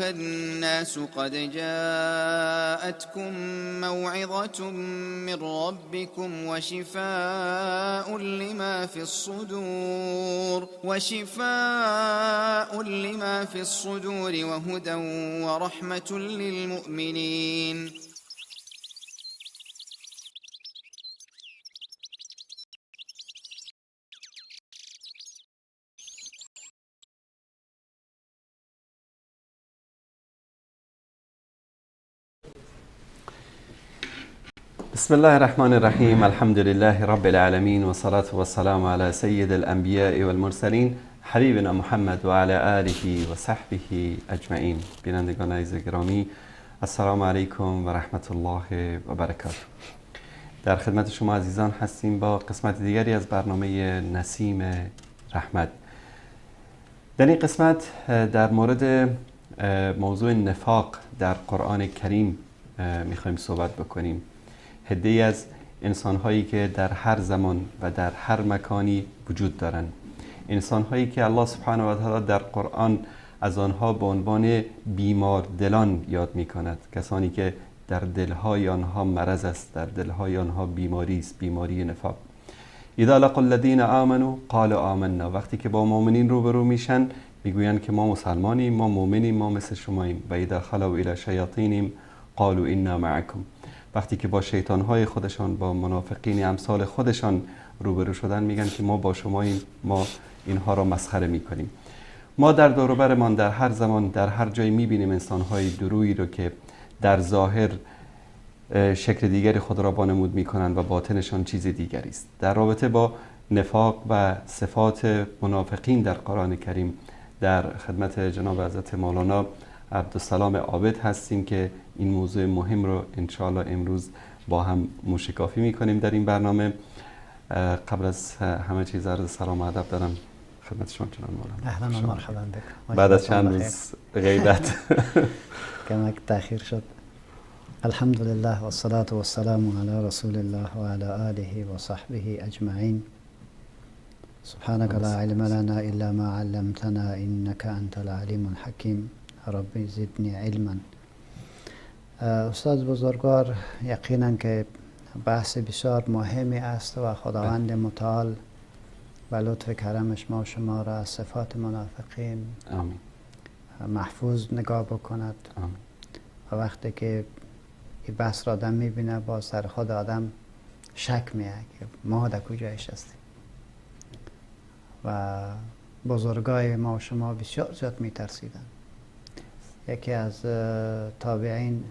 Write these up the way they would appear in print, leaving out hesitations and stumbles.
الناس قد جاءتكم موعظة من ربكم وشفاء لما في الصدور وهدى ورحمة للمؤمنين. بسم الله الرحمن الرحیم. الحمد لله رب العالمین و صلاة و السلام علی سید الانبیاء والمرسلین حبیبنا محمد و علی آله و صحبه اجمعین. بینندگان عزیز گرامی، السلام علیکم و رحمت الله و برکاته. در خدمت شما عزیزان هستیم با قسمت دیگری از برنامه نسیم رحمت. در این قسمت در مورد موضوع نفاق در قرآن کریم میخوایم صحبت بکنیم. عده‌ای از انسان‌هایی که در هر زمان و در هر مکانی وجود دارند، انسان‌هایی که الله سبحانه و تعالی در قرآن از آنها به عنوان بیمار دلان یاد می‌کند، کسانی که در دل‌های آنها مرض است، در دل‌های آنها بیماری است، بیماری نفاق. اذا لقوا الذين آمنوا قالوا آمنا، وقتی که با مؤمنین روبرو میشن میگویند که ما مسلمانیم، ما مؤمنیم، ما مثل شماییم. و اذا خلوا الى شیاطینهم قالوا انا معكم، وقتی که با شیطانهای خودشان، با منافقین امثال خودشان روبرو شدن میگن که ما با شماییم، ما اینها را مسخره میکنیم. ما در دور و برمان در هر زمان در هر جایی میبینیم انسانهای درویی رو که در ظاهر شکل دیگری خود را وانمود میکنند و باطنشان چیز دیگری است. در رابطه با نفاق و صفات منافقین در قرآن کریم در خدمت جناب حضرت مولانا عبدالسلام عابد هستیم که این موضوع مهم رو انشاءالله امروز با هم موشکافی میکنیم در این برنامه. قبل از همه چیز عرض سلام و ادب دارم خدمت شما جناب مولانا. اهلا و مرحبا بكم. بعد از چند روز غیبت کمک تأخیر شد. الحمد لله و الصلاة و السلام علی رسول الله و علی آله و صحبه اجمعین. سبحانك لا علم لنا الا ما علمتنا انك انت العلیم الحکیم. ربی زدنی علما. استاد بزرگوار، یقینا که بحث بسیار مهمی است و خداوند متعال و لطف کرمش ما و شما را از صفات منافقین محفوظ نگاه بکند. و وقتی که این بحث را آدم میبینه باز سر خود آدم شک میه که ما در کجایش هستیم. و بزرگای ما و شما بسیار زیاد میترسیدن. یکی از تابعین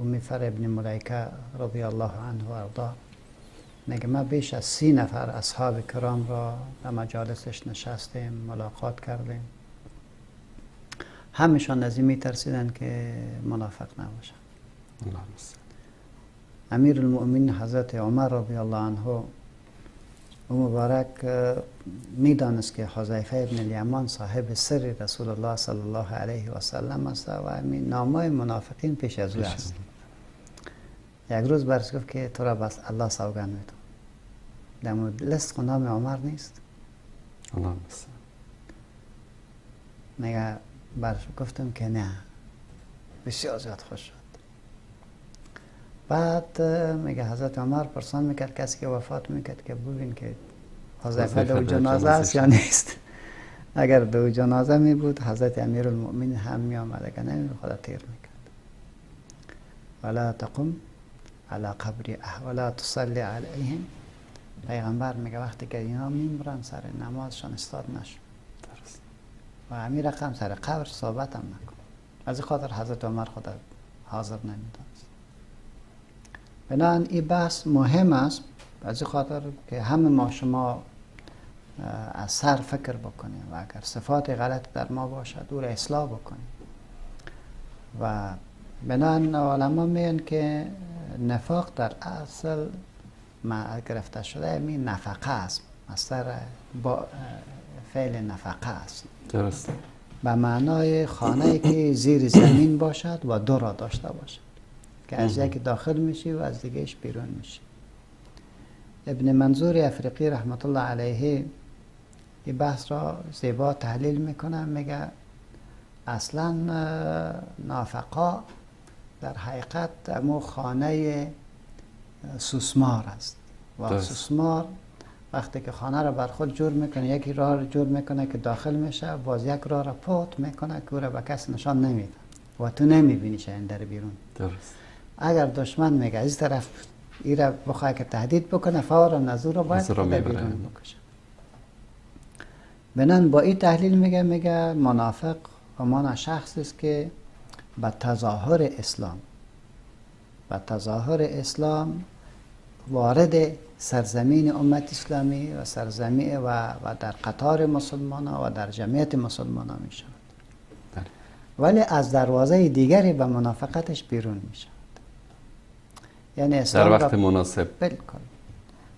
امیفر ابن ملیکه رضی الله عنه و ارضاه میگه ما بیش از 30 نفر اصحاب کرام را در مجالسش نشستیم، ملاقات کردیم. همشان از این میترسیدن که منافق نباشن. امیر المؤمنین حضرت عمر رضی الله عنه او مبارک میدانست که حذیفه ابن الیمان صاحب سر رسول الله صلی الله علیه و سلم است و نامای منافقین پیش از او است. یک روز برش گفت که تو را بس الله سوگند میدم، در مورد لیست نام عمر نیست؟ الله میگه برش گفتم که نه. بسیار زیاد خوش شد. بعد میگه حضرت عمر پرسان میکرد کسی که وفات میکرد که ببین که حذیفه دو جنازه است یا نیست. اگر دو جنازه می بود حضرت امیر المؤمنین هم می آمد، اگر نمی خدا تیر میکرد. ولا تقم علی قبر ولا تصلی علیهم. پیغمبر میگه وقتی که اینا میمرن سر نمازشان استاد نشو و امیر رقم سر قبر صحبت هم نکن. از این خاطر حضرت عمر خدا حاضر نمیدانست. بنابراین این بحث مهم است از این خاطر که همه ما شما از سر فکر بکنیم و اگر صفات غلط در ما باشد او را اصلاح بکنیم. و بنابراین علما میگن که نفاق در اصل گرفته شده این نفقه است، مصدر با فعل نفقه است. درست. به معنای خانه‌ای که زیر زمین باشد و دو را داشته باشد که از یکی داخل میشی و از دیگهش بیرون میشی. ابن منظور افریقی رحمت الله علیه این بحث را زیبا تحلیل میکنه. میگه اصلا نافقا در حقیقت امو خانه سوسمار است و سوسمار وقتی که خانه را بر خود جور میکنه، یکی راه را جور میکنه که داخل میشه، باز یک راه را پات میکنه که او را به کس نشان نمیده و تو نمیبینیش این در بیرون. درست. اگر دشمن میگه از طرف ای را بخواه که تهدید بکنه، فورا نزور را باید در بیرون بکشه. بنان با این تحلیل میگه منافق همان شخص است که به تظاهر اسلام وارد سرزمین امت اسلامی و سرزمین و در قطار مسلمان ها و در جمعیت مسلمان ها می شود، ولی از دروازه دیگری به منافقتش بیرون می شود. یعنی اسلام در وقت مناسب. بالکل.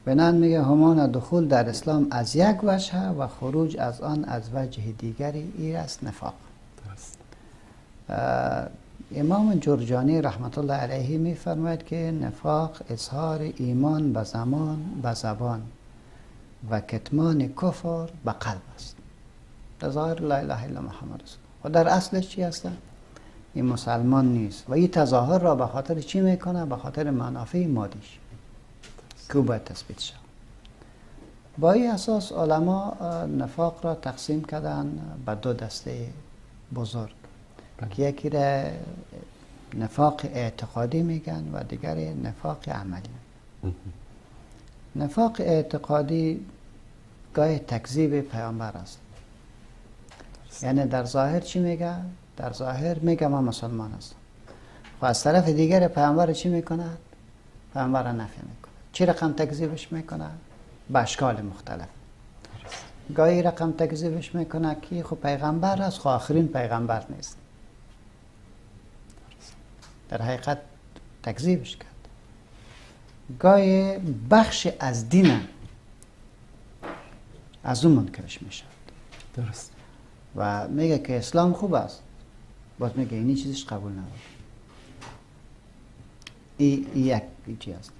بنان میگه همان دخول در اسلام از یک وجه و خروج از آن از وجه دیگری، این است نفاق. امام جرجانی رحمت الله علیه می فرماید که نفاق اظهار ایمان به زبان و کتمان کفر به قلب است. در ظاهر لا اله الا محمد رسول و در اصلش چی است؟ این مسلمان نیست و این تظاهر را به خاطر چی میکنه؟ به خاطر منافع مادیش که باید تثبیت شد. با این اساس علما نفاق را تقسیم کردن به دو دسته بزرگ که یکی را نفاق اعتقادی میگن و دیگری نفاق عملی. نفاق اعتقادی گاه تکذیب پیامبر است. یعنی در ظاهر چی میگه؟ در ظاهر میگه من مسلمان هستم و از طرف دیگر پیامبر چی میکنه؟ پیامبر را نفی میکنه. چی رقم تکذیبش میکنه؟ به اشکال مختلف. گاهی رقم تکذیبش میکنه که خب پیغمبر است، خب آخرین پیغمبر نیست. در حقیقت تکذیبش کرد. گاهی بخش از دین از اون منکرش میشد. درست. و میگه که اسلام خوب است، باز میگه اینی چیزش قبول نداره. این یک چیز است.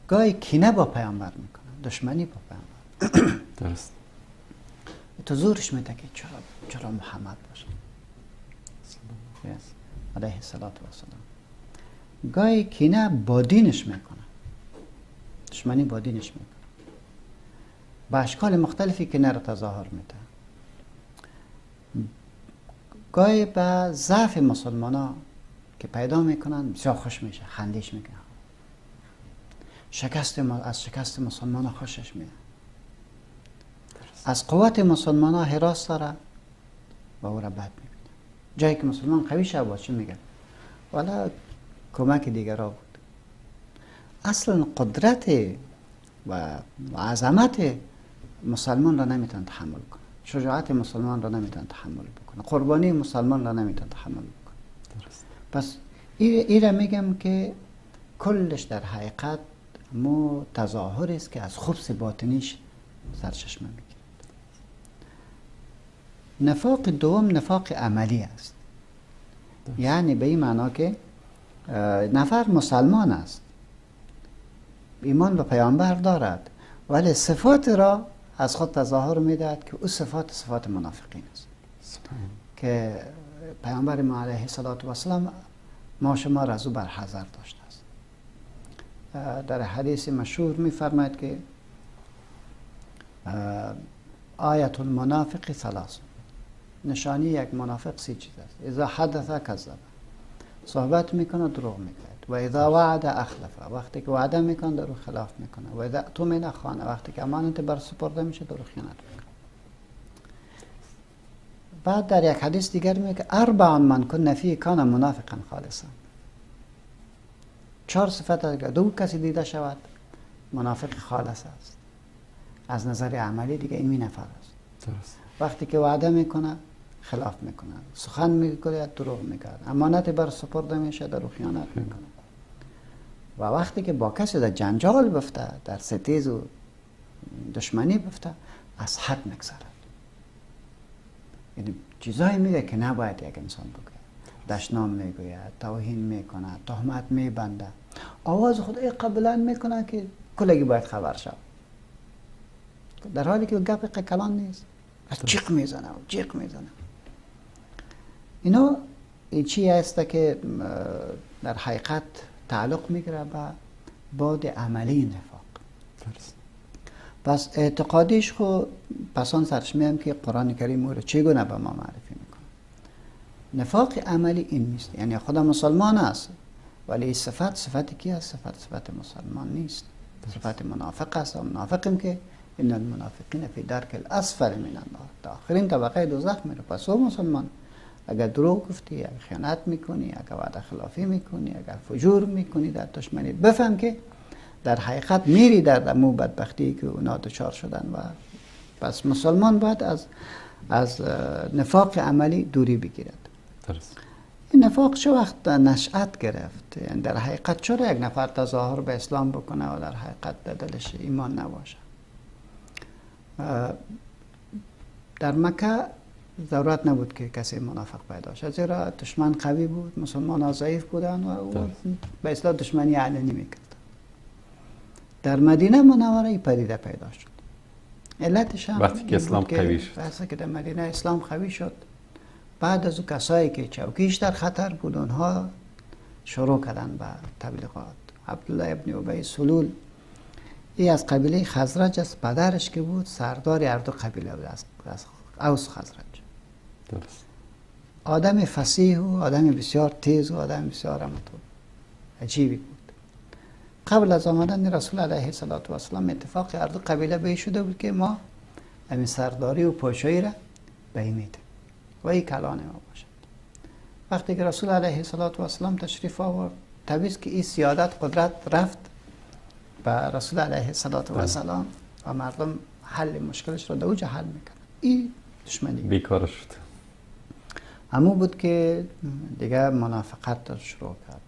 گاهی کینه با پیامبر میکنه، دشمنی با پیامبر. درست. تو زورش میده که چرا محمد باشه. علیه الصلاة والسلام. گاهی کینه با دینش میکنه، دشمنی با دینش میکنه، با اشکال مختلفی کینه را تظاهر میده. گاهی به ضعف مسلمان ها که پیدا میکنن بسیار خوش میشه، خندیش میکنه. از شکست مسلمان ها خوشش میاد. از قوت مسلمان ها حراس داره و او را بد میبینه. جایی که مسلمان قوی شد با چی میگن؟ والا کمک دیگر ها بود. اصلا قدرت و عظمت مسلمان را نمیتونه تحمل کنه، شجاعت مسلمان را نمیتونه تحمل بکنه، قربانی مسلمان را نمیتونه تحمل بکنه. پس این را میگم که کلش در حقیقت مو تظاهر است که از خبث باطنیش سرچشمه میگیرد. نفاق دوم نفاق عملی است. یعنی به این معنا که نفر مسلمان است، ایمان به پیامبر دارد، ولی صفات را از خود تظاهر میدهد که او صفات منافقین است که پیامبر ما علیه السلام ما شما را از او برحذر داشته است. در حدیث مشهور میفرماید که آیت المنافق ثلاث، نشانی یک منافق سی چیز است. اذا حدث کذب، صحبت میکنه دروغ میگه، و اذا وعد اخلف، وقتی که وعده میکنه در خلاف میکنه، و اذا اؤتمن خان، وقتی که امانت بر سپرده میشه در خیانت میکنه. بعد در یک حدیث دیگر میگه اربع من کن فیه کان منافقا خالصا. 4 صفت اگر دو کسی دیده شود منافق خالص است. از نظر عملی دیگه این نفر است. درست. وقتی که وعده میکنه خلاف میکنه، سخن میگه دروغ میگه، امانت بر سپرده میشه در خیانت میکنه. و وقتی که با کسی در جنجال بفته، در ستیز و دشمنی بفته، از حد میگذرد. یعنی چیزایی میگه که نباید یک انسان بگه. دشنام میگوید، توهین میکنه، تهمت میبنده، آواز خود قبلا میکنه که کلگی باید خبر شد، در حالی که گپ کلان نیست. از جیغ میزنه. اینا چی است که در حقیقت تعلق میگیره به بعد عملی نفاق. پس اعتقادیش خو پسان سرش میام که قرآن کریم او رو چگونه به ما معرفی میکنه. نفاق عملی این نیست، یعنی خدا مسلمان است ولی صفت کی است؟ صفت مسلمان نیست، صفت منافق است. و منافقیم که ان المنافقین فی درک الاسفل من النار، تا آخرین طبقه دوزخ میره. پس او مسلمان اگر دروغ گفتی، اگر خیانت میکنی، اگر وعده خلافی میکنی، اگر فجور میکنی در دشمنی، بفهم که در حقیقت میری در مو بدبختی که اونا دچار شدن. و پس مسلمان باید از نفاق عملی دوری بگیرد. درست. این نفاق چه وقت نشأت گرفت؟ یعنی در حقیقت چرا یک نفر تظاهر به اسلام بکنه و در حقیقت در دلش ایمان نباشه؟ در مکه ضرورت نبود که کسی منافق پیدا شد، زیرا دشمن قوی بود، مسلمان ها ضعیف بودن و به اسلام دشمنی علنی میکرد. در مدینه منوره ای پدیده پیدا شد. علتش هم وقتی که اسلام قوی شد، وقتی که در مدینه اسلام قوی شد، بعد از اون کسایی که چوکیش در خطر بود اونها شروع کردن به تبلیغات. عبدالله ابن ابی سلول ای از قبیله خزرج است، پدرش که بود سردار هر دو قبیله بود، از اوس خزرج. درست. آدم فصیح و آدم بسیار تیز و آدم بسیار عجیبی بود. قبل از آمدن رسول علیه السلام اتفاق هر دو قبیله به شده بود که ما همین سرداری و پادشاهی را به این میده و این کلان ما باشد. وقتی که رسول علیه السلام تشریف آورد، طبیعی که این سیادت قدرت رفت به رسول علیه السلام و مردم حل مشکلش رو در اوجه حل میکنن. این دشمنی بیکار شد. همون بود که دیگه منافقت رو شروع کرد.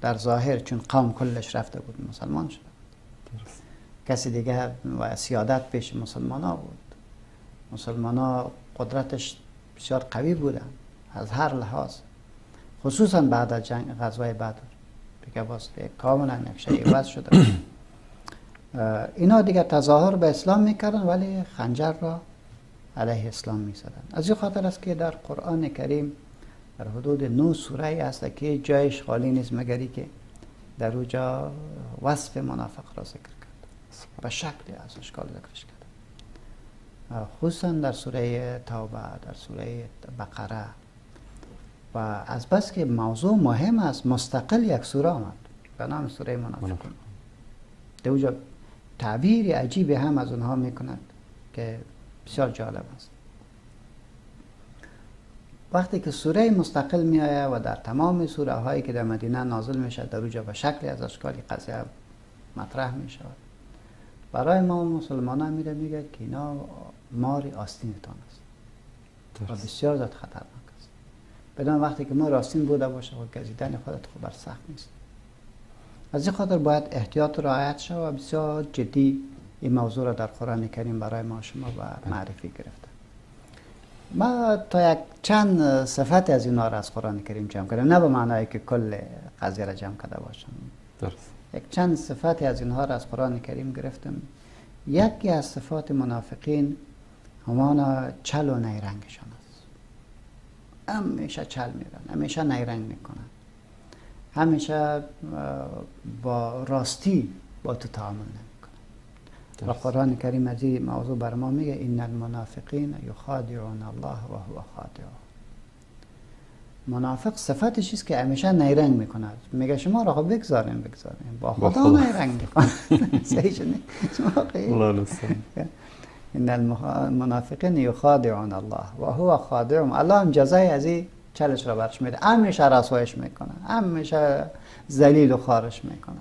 در ظاهر چون قوم کلش رفته بود مسلمان شده، کسی دیگه و سیادت پیش مسلمان ها بود. مسلمان ها قدرتش بسیار قوی بودن از هر لحاظ، خصوصا بعد از جنگ غزوه بدر دیگه باز کاملا یک شیء عوض شده. اینا دیگه تظاهر به اسلام میکردن ولی خنجر را علیه اسلام میزدن. از این خاطر است که در قرآن کریم در حدود 9 سوره هست که جایش خالی نیست مگری که در اوجا وصف منافق را ذکر کرد، به شکلی از اشکال ذکرش کرد، خصوصا در سوره توبه، در سوره بقره. و از بس که موضوع مهم است مستقل یک سوره آمد به نام سوره منافقون. در اوجا تعبیر عجیبی هم از اونها میکند که بسیار جالب است. وقتی که سوره مستقل می آید و در تمام سوره هایی که در مدینه نازل می شود در اوجا به شکلی از اشکالی قضیه مطرح می شود، برای ما مسلمانان میره میگه که اینا ماری آستینتان است و بسیار زیاد خطرناک است. بدان وقتی که مار آستین بوده باشه و گزیدن خودت خوب سخت نیست. از این خاطر باید احتیاط رعایت شود و بسیار جدی این موضوع را در قرآن کریم برای ما شما و معرفی گرفته. ما تا یک چند صفت از اینا را از قرآن کریم جمع کردم، نه به معنای که کل قضیه را جمع کرده باشم. درست. یک چند صفت از اینها را از قرآن کریم گرفتم. یکی از صفات منافقین همان چل و نیرنگشان است. همیشه چل میرن، همیشه نیرنگ میکنن، همیشه با راستی با تو تعامل نمیکنن. و قرآن کریم از این موضوع بر ما میگه ان المنافقین یخادعون الله و هو خادعهم. منافق صفتش است که همیشه نیرنگ میکنه. میگه شما را خب بگذاریم با خدا نیرنگ میکنه. صحیح الله ان المنافقین یخادعون الله و هو خادعهم. الله هم جزای از این چلش را برش میده، همیشه رسوایش میکنه، همیشه ذلیل و خارش میکنه.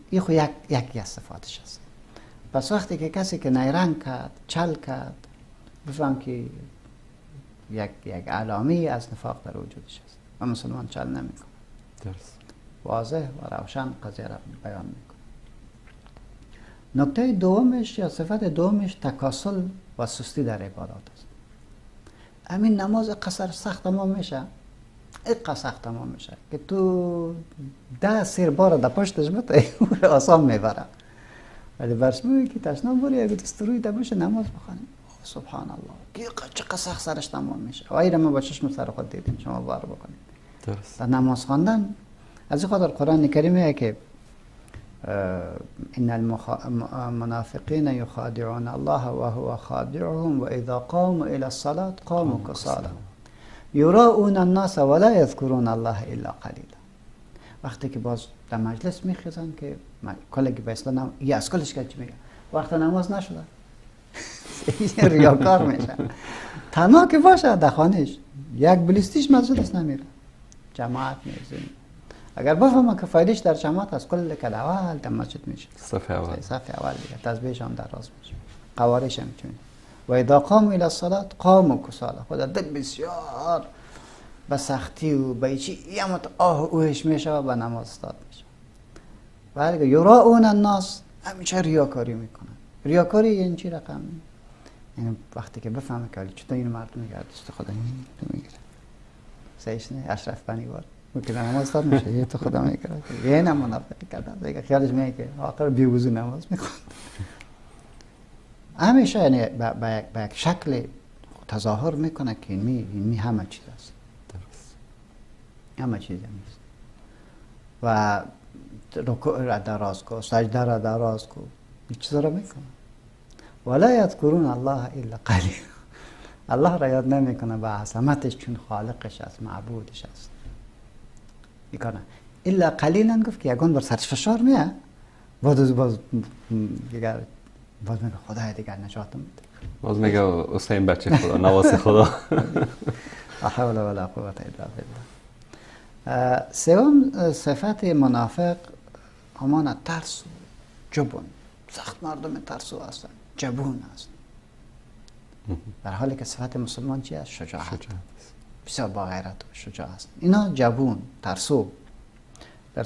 این خو یکی از صفاتش است. پس وقتی که کسی که نیرنگ کرد، چل کرد، بفهم که یک علامه از نفاق در وجودش است و مسلمان چل نمیکنه. درست. واضح و روشن قضیه را بیان میکنه. نکته دومش یا صفت دومش تکاسل و سستی در عبادات است. همین نماز قصر سخت تمام میشه، اقا سخت تمام میشه که تو 10 سیر بار در پشتش بته آسان میبره، ولی برش میگه که تشنه باری اگه دستروی در بشه نماز بخوانیم سبحان الله چقدر سخت سرش تمام میشه. و این ما با چشم سر خود دیدیم، شما باور بکنید. درست. در نماز خواندن از این خاطر قرآن کریم میگه که ان المنافقین یخادعون الله و هو خادعهم و اذا قاموا الى الصلاة قاموا کسالا یراؤون الناس ولا یذکرون الله الا قلیلا. وقتی که باز در مجلس میخیزن که کلگی به اسلام یه از کلش که چی میگه وقت نماز نشده ریاکار میشه. تنها که باشه در خانهش یک بلیستیش مجلس نمیره، جماعت میزنه. اگر بفهمه که فایدهش در جماعت از کل که اول در مسجد میشه، صف اول دیگه تسبیحش هم دراز میشه، قوارش هم میتونه. و اذا قاموا الى الصلاة قاموا کسالا. خدا دل بسیار به سختی و به چی یمت اوهش میشه و به نماز استاد میشه. ولی یراؤون الناس همیشه ریاکاری میکنن. ریاکاری یعنی چی رقم؟ یعنی وقتی که بفهمه که چطور این مردم میگه دست خدا میگیره سیش نه اشرف بنی وار ممکن نماز استاد میشه یه تو خدا میگیره. یه نه منافقی کردن دیگه خیالش میگه که آخر بیوزو نماز میخواد. همیشه یعنی با یک شکل تظاهر میکنه که این همه چیز است. درست. همه چیز نیست. و رکوع را دراز کو، سجده را دراز کو، این چیزا را میکنه. ولا یذکرون الله الا قلیلا. الله را یاد نمیکنه به عظمتش چون خالقش است، معبودش است. میکنه. الا قلیلا گفت که یگان بر سرش فشار میاد. باز دیگر باز میگه خدای دیگر نجاتم بده. باز میگه حسین بچه خدا، نواس خدا. لا حول ولا قوة الا بالله. سوم صفت منافق همان ترس و جبن. سخت مردم ترسو هستند، جبون هستند. در حالی که صفت مسلمان چی است؟ شجاعت. بسیار با غیرت و شجاع است. اینا جبون، ترسو. در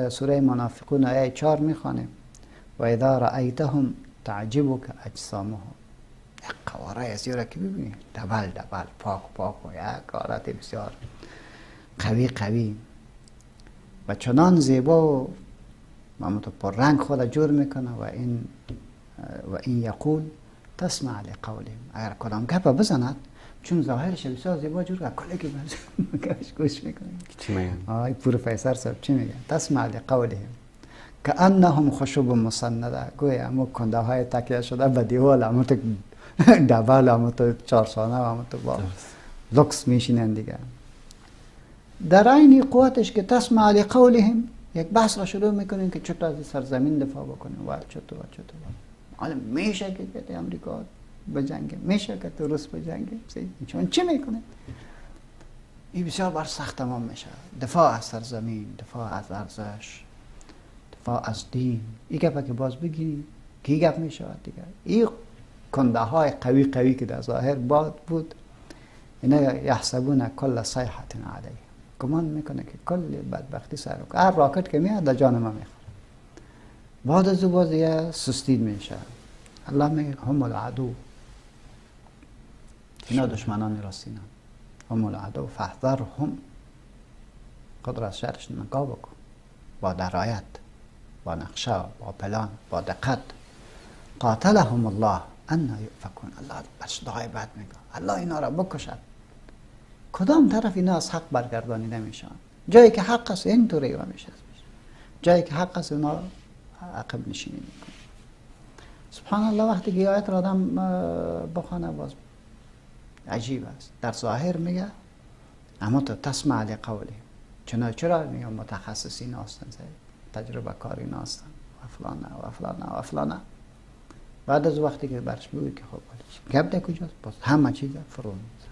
سوره منافقون آیه 4 میخوانیم و اذا رأیتهم تعجبک اجسامهم. یک قواره از یوره که ببینی دبل پاک و یک قارت بسیار قوی و چنان زیبا و مامتو پر رنگ خود جور میکنه و این یقول تسمع لقولهم. اگر کلام گپ بزند چون ظاهرش بسیار زیبا جور که کلی که بزنش گوش میکنه. چی میگن؟ پروفسور صاحب چی میگن؟ تسمع لقولهم کأنهم خشب مسنده. گویا همون کنده های تکیه شده به دیوال، همون تو دبل، همون تو چارسانه، همون تو با لکس میشینن دیگه. در عین قوتش که تسمع لقولهم یک بحث را شروع میکنیم که چطور از سرزمین دفاع بکنیم و چطور. حالا میشه که امریکا بجنگه، میشه که روس بجنگه، چون چی میکنه؟ این بسیار بر سخت تمام میشه. دفاع از سرزمین، دفاع از ارزش، دفاع از دین. این گفت که باز بگیریم کی گفت میشه دیگه. این کنده های قوی که در ظاهر باد بود، اینا یحسبون کل صیحة علیه. گمان میکنه که کل بدبختی سر رو هر راکت که میاد در جان ما میخوره. بعد از باز دیگه سستید میشه. الله میگه هم العدو. اینا دشمنان راستینن. هم العدو فاحذرهم. خود را از شرش نگاه بکن با درایت، با نقشه، با پلان، با دقت. قاتلهم الله انا یؤفکون. الله برش دعای بد میگه الله اینا را بکشد. کدام طرف اینا از حق برگردانیده میشن؟ جایی که حق است اینطوری و میشه، جایی که حق است اینا عقب نشینی میکنه. سبحان الله. وقتی که آیت را آدم بخونه باز عجیب است. در ظاهر میگه اما تو تسمع لقولهم. چرا میگه متخصصین هستن، تجربه کارین هستن و فلانه. بعد از وقتی که برش بگوی که خب گپ در کجاست، باز همه چیز فرو میزن.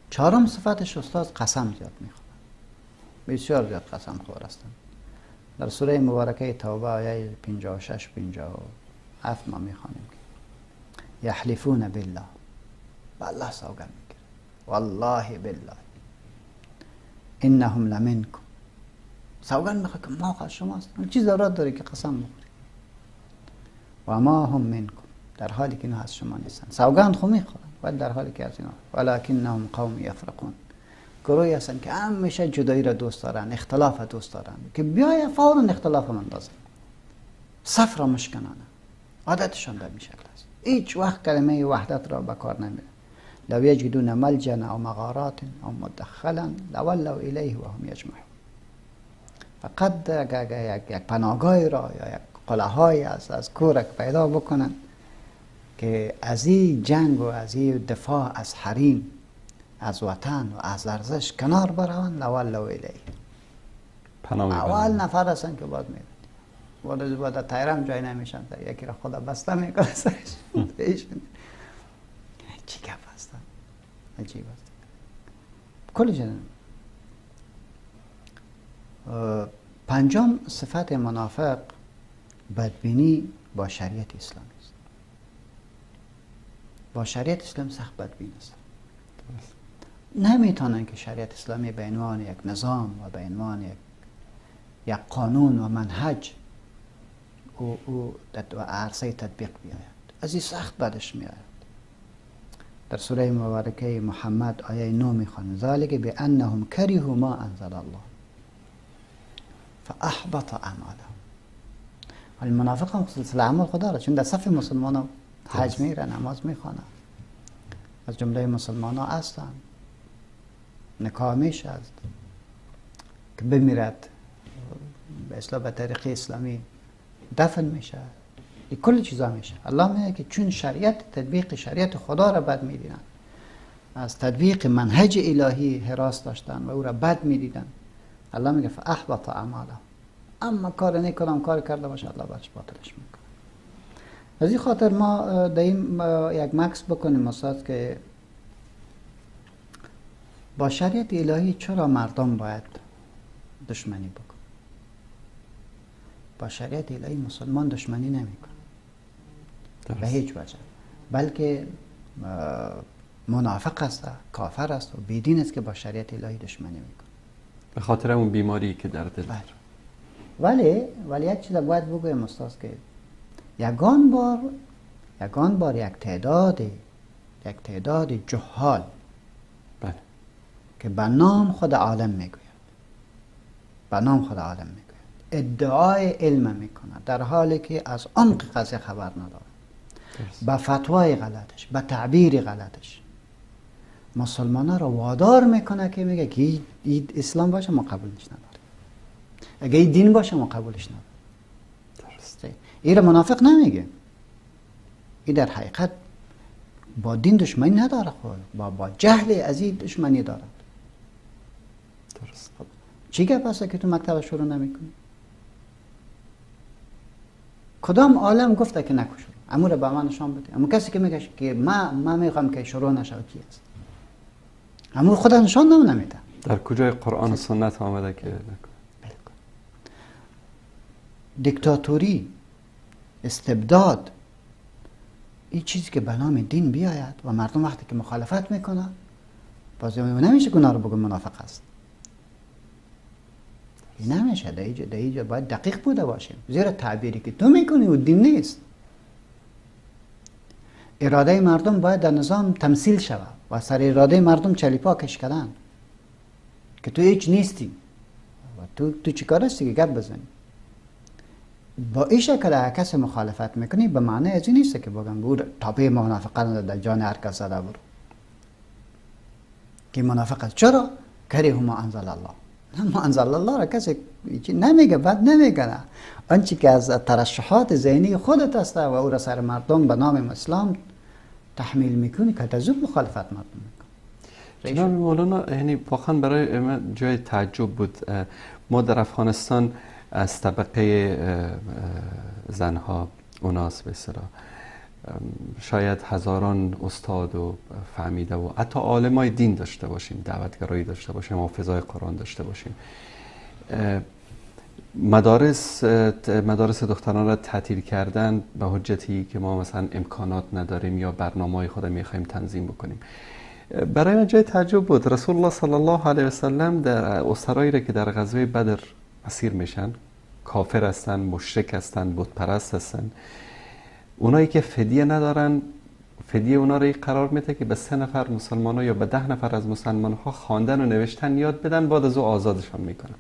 چهارم صفتش استاد قسم زیاد میخورن، بسیار زیاد قسم خور هستن. در سوره مبارکه توبه آیه 56 57 ما میخوانیم که یحلفون بالله، با الله سوگند میگیره، والله بالله انهم لمنکم. سوگند میخواد که ما از شماست. چی ضرورت داره که قسم بخوری؟ و ما هم منکم، در حالی که اینا از شما نیستن. سوگند خو میخورن ولی در حالی که از اینا. ولکنهم قوم یفرقون. گروهی هستن که همیشه جدایی را دوست دارن، اختلاف را دوست دارن، که بیای فوراً اختلاف مندازن، صف را مشکنانه. عادتشان در این شکل است. هیچ وقت کلمه وحدت را به کار نمیره. لو یجدون ملجا او مغارات او مدخلا لولوا الیه و هم یجمعون. فقط یک پناهگاه را یا یک قلعه‌های از کورک پیدا بکنن که از این جنگ و از این دفاع از حریم، از وطن و از ارزش کنار برون، لولوا الیه. اول نفر هستن که باید میرن بعد تایرم جای نمیشن، یکی را خدا بسته میکنه سرش. چی گپ هستن؟ عجیب است. کل جنن. پنجم صفت منافق بدبینی با شریعت اسلامی است. با شریعت اسلام سخت بدبین است. نمیتونن که شریعت اسلامی به عنوان یک نظام و به عنوان یک قانون و منهج او در عرصه تطبیق بیاید. از این سخت بدش میآید. در سوره مبارکه محمد آیه 9 میخوانیم ذالک بانهم کرهوا ما انزل الله فاحبط اعمالهم. ولی منافق هم سلسله اعمال خدا را، چون در صف مسلمان ها حج میره، نماز میخوانه، از جمله مسلمان ها هستن، نکاح میشه که بمیرد به اصطلاح به طریق اسلامی دفن میشه، این کل چیزا میشه. الله میگه که چون شریعت تطبیق شریعت خدا را بد میدیدن، از تطبیق منهج الهی حراس داشتن و او را بد میدیدن، الله میگه فاحبط اعمالهم. اما کار نیکم کار کرده باشه الله برش باطلش میکنه. از این خاطر ما داریم یک مکس بکنیم استاد که با شریعت الهی چرا مردم باید دشمنی بکن؟ با شریعت الهی مسلمان دشمنی نمیکنه به هیچ وجه، بلکه منافق است، کافر است و بیدین است که با شریعت الهی دشمنی میکنه به خاطر اون بیماری که در دل داره. ولی یک چیز باید بگویم استاد که یگان بار یک تعداد جهال بله. که به نام خود عالم میگوید، ادعای علم میکنه در حالی که از عمق قضیه خبر نداره، به فتوای غلطش، به تعبیر غلطش مسلمانان را وادار میکنه که میگه که این اسلام باشه ما قبولش نداریم، اگه این دین باشه ما قبولش نداریم. درسته. این را منافق نمیگه، این در حقیقت با دین دشمنی نداره، خود با جهل از این دشمنی داره. درست. چی گپ هست که تو مکتب شروع نمیکنی؟ کدام عالم گفته که نکو شروع؟ امو را به من نشان بده. امو کسی که میگه که من میگم که شروع نشه کی است؟ امو خدا نشان نمیده. در کجای قرآن و سنت آمده که دیکتاتوری، استبداد، این چیزی که به نام دین بیاید و مردم وقتی که مخالفت میکنن باز نمیشه که اونا رو بگن منافق است. این نمیشه. در اینجا باید دقیق بوده باشیم، زیرا تعبیری که تو میکنی و دین نیست. اراده مردم باید در نظام تمثیل شود و سر اراده مردم چلیپا کش کردن که تو هیچ نیستی و تو چی کار هستی که گپ بزنی. با این شکل کسی مخالفت میکنی به معنی از این نیست که بگم بود تاپه منافقان در جان هر کس زده برو که منافق است. چرا؟ کره ما انزل الله. ما انزل الله را کسی نمیگه، بد نمیگه. آنچه که از ترشحات ذهنی خودت است و او را سر مردم به نام اسلام تحمیل میکنی که تزوب مخالفت مردم میکنی. جناب مولانا، یعنی واقعا برای من جای تعجب بود. ما در افغانستان از طبقه زنها اوناس به اصطلاح شاید هزاران استاد و فهمیده و حتی عالمای دین داشته باشیم، دعوتگرایی داشته باشیم، حافظای قرآن داشته باشیم، مدارس دختران را تعطیل کردن به حجتی که ما مثلا امکانات نداریم یا برنامه‌های خود میخوایم تنظیم بکنیم. برای من جای تعجب بود. رسول الله صلی الله علیه و سلم در اسرایی را که در غزوه بدر اسیر میشن، کافر هستن، مشرک هستن، بت پرست هستن، اونایی که فدیه ندارن، فدیه اونا رو قرار میده که به 3 نفر مسلمان ها یا به 10 نفر از مسلمان ها خواندن و نوشتن یاد بدن، بعد از او آزادشان میکنن.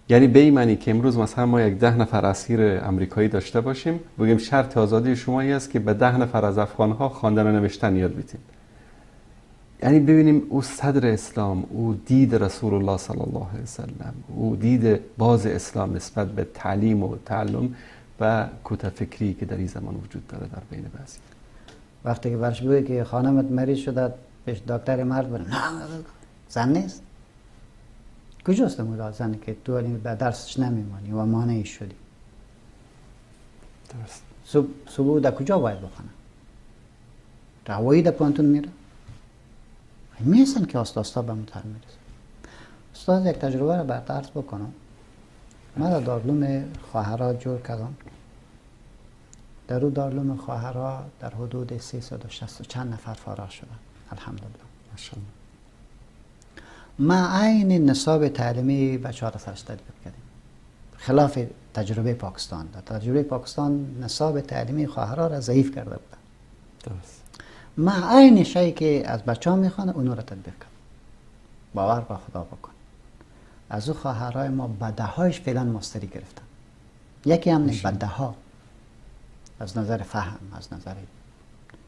یعنی به این معنی که امروز مثلا ما یک 10 نفر اسیر آمریکایی داشته باشیم، بگیم شرط آزادی شما این است که به 10 نفر از افغان‌ها خواندن و نوشتن یاد بدید. یعنی ببینیم او صدر اسلام، او دید رسول الله صلی الله علیه وسلم، او دید باز اسلام نسبت به تعلیم و تعلم و کوتاه‌فکری که در این زمان وجود داره در بین بعضی. وقتی که برش بگه که خانمت مریض شده پیش دکتر مرد بره، نه زن نیست. کجاست اون زنی که تو به درسش نمیمانی و مانعش شدی؟ درست. صبح در کجا باید بخونه؟ هوایی در پانتون میره؟ میرسن که آستا به متر میرسن. استاد یک تجربه رو برات عرض بکنم. من در دارالعلوم خواهرا جور کردم. در او دارالعلوم خواهرا در حدود 360 چند نفر فارغ شدن. الحمدلله. ماشاءالله. ما عین نصاب تعلیمی بچه‌ها را سرش تطبیق کردیم. خلاف تجربه پاکستان. در تجربه پاکستان نصاب تعلیمی خواهرا را ضعیف کرده بودن. درست. ما عین شایی که از بچه‌ها میخوانه اونو را تطبیق کردم. باور به خدا بکن. از او خواهرای ما بدهایش فعلا ماستری گرفتن. یکی هم نه، بدها. از نظر فهم، از نظر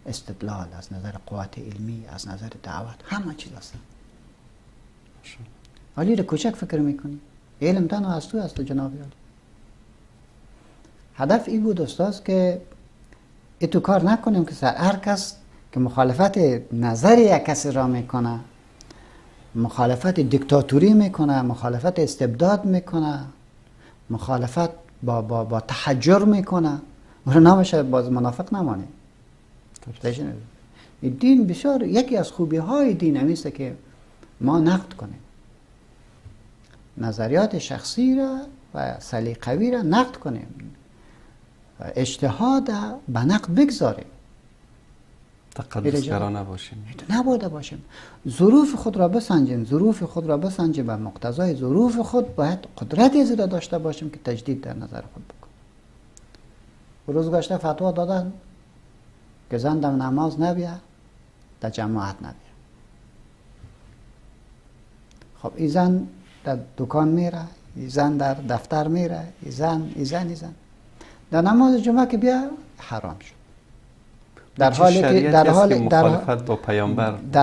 استدلال، از نظر قوت علمی، از نظر دعوت، همه چیز هستن. علی را کوچک فکر میکنی؟ علم تنها از تو هست جناب علی. هدف این بود استاد که تو کار نکنیم که هر کس که مخالفت نظر یک کسی را میکنه، مخالفت دیکتاتوری میکنه، مخالفت استبداد میکنه، مخالفت با تحجر میکنه، اون نامشه باز منافق نمانه. دین بسیار یکی از خوبی های دین همیسته که ما نقد کنیم، نظریات شخصی را و سلیقوی را نقد کنیم و اجتهاد به نقد بگذاریم. تقلص‌گرا نباشیم. نباید باشیم. ظروف خود را بسنجیم، ظروف خود را بسنجیم و مقتضای ظروف خود باید قدرتی زیرا داشته باشیم که تجدید در نظر خود بکنیم. روز گذشته فتوا دادن که زن در نماز نبیه، در جماعت نبیه. خب این زن در دکان میره، این زن در دفتر میره، این زن در نماز جمعه که بیا حرام شد. در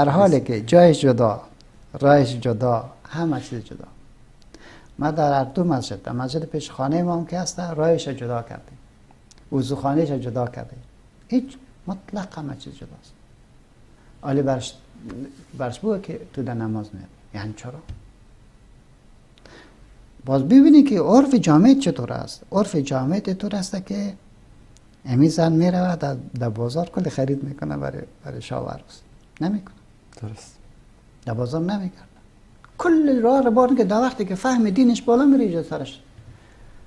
حالی که جایش جدا، رایش جدا، همه چیز جدا. ما در هر دو مسجد، در مسجد پیش خانه ما که هست رایش جدا کردیم، وضوخانهش جدا کردیم، هیچ مطلق همه چیز جداست. علی برش بود که تو در نماز میاد. یعنی چرا؟ باز ببینی که عرف جامعه چطور است. عرف جامعه طور است که امی زن میره و در بازار کلی خرید میکنه برای شاه و عروس. نمیکنه. درست. در بازار نمیکنه. کل راه بارن که در وقتی که فهم دینش بالا میره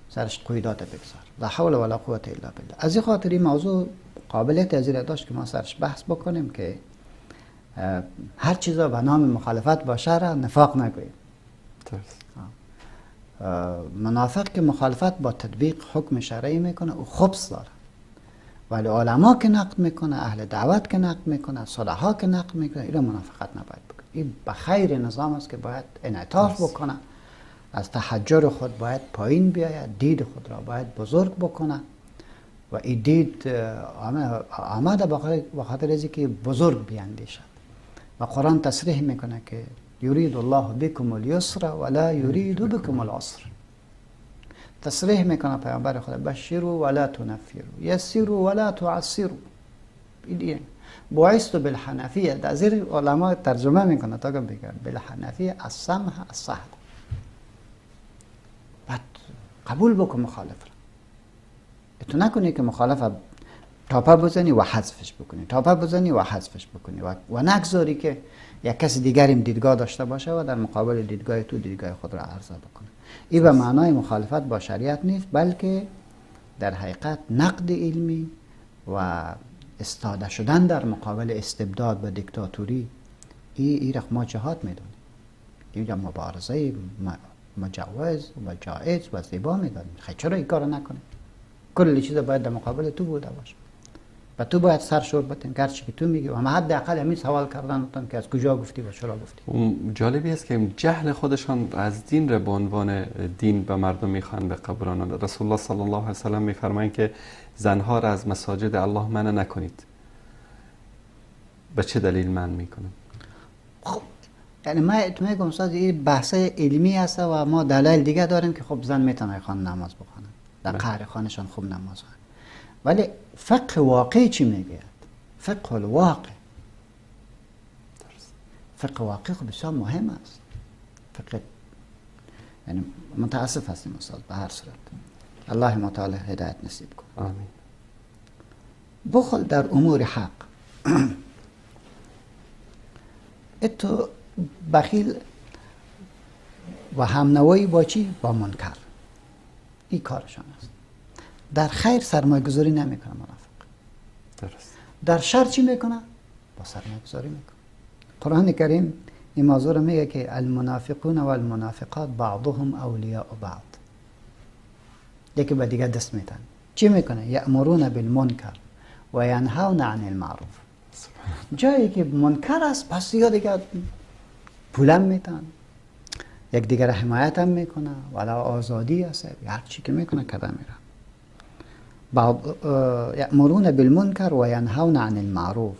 سرش قیدات بگذار. لا حول ولا قوة الا بالله. از این خاطر این موضوع قابلیت از این داشت که ما سرش بحث بکنیم که هر چیزا به نام مخالفت باشه را نفاق نگوییم. درست. منافق که مخالفت با تطبیق حکم شرعی میکنه او خبث داره، ولی علما که نقد میکنه، اهل دعوت که نقد میکنه، صلحا که نقد میکنه، این منافقت نباید بکنه. این به خیر نظام است که باید انعطاف بکنه، از تحجر خود باید پایین بیاید، دید خود را باید بزرگ بکنه و این دید آمده به خاطر از که بزرگ بیاندیشد و قرآن تصریح میکنه که یرید الله بكم اليسر ولا یرید بكم العسر. تصریح میکنه پیامبر خدا بشروا ولا تنفروا یسروا ولا تعسروا. این بعثت بالحنفیه. در زیر علما ترجمه میکنه تا بگن بالحنفیه السمح السهل. بعد قبول بکن مخالف را. تو نکنی که مخالف تاپه بزنی و حذفش بکنی، تاپه بزنی و حذفش بکنی و نگذاری که یک کسی دیگری دیدگاه داشته باشه و در مقابل دیدگاه تو دیدگاه خود را عرضه بکنه. این به معنای مخالفت با شریعت نیست، بلکه در حقیقت نقد علمی و استاده شدن در مقابل استبداد و دیکتاتوری. این رقم ما جهاد میدونیم، این مبارزه مجوز و جایز و زیبا میدونیم. خیلی چرا این کار نکنیم؟ کل چیز باید در مقابل تو بوده باشه. و تو باید سر شور بتن که هرچی که تو میگی و هم حداقل همین سوال کردن که از کجا گفتی و چرا گفتی. جالبی است که جهل خودشان از دین را به عنوان دین به مردم میخوان به قبرانان. رسول الله صلی الله علیه و سلم میفرمایند که زنها را از مساجد الله منع نکنید. به چه دلیل منع میکنن؟ خب یعنی من میگم استاد این بحث علمی است و ما دلایل دیگه داریم که خب زن میتونه خانه نماز بخونه در قهر خانهشان خوب نماز بخونه. ولی فقه واقعی چی میگه؟ فقه الواقع. فقه واقعی خب بسیار مهم است. فقه یعنی متاسف هستیم استاد به هر صورت. الله متعال هدایت نصیب کنه. آمین. بخل در امور حق. اتو بخیل و همنوایی با چی؟ با منکر. این کارشان است. در خیر سرمایه گذاری نمیکنه منافق. درست. در شر چی میکنه؟ با سرمایه گذاری میکنه. قرآن کریم این موضوع رو میگه که المنافقون و المنافقات بعضهم اولیاء بعض. یکی به دیگه دست میتن. چی میکنه؟ یأمرون بالمنکر و ینهون عن المعروف. جایی که منکر است پس دیگه پولم میتن، یک دیگر حمایت هم میکنه ولی آزادی است، هر چی که میکنه کده میره. یأمرون بالمنکر و ینهون عن المعروف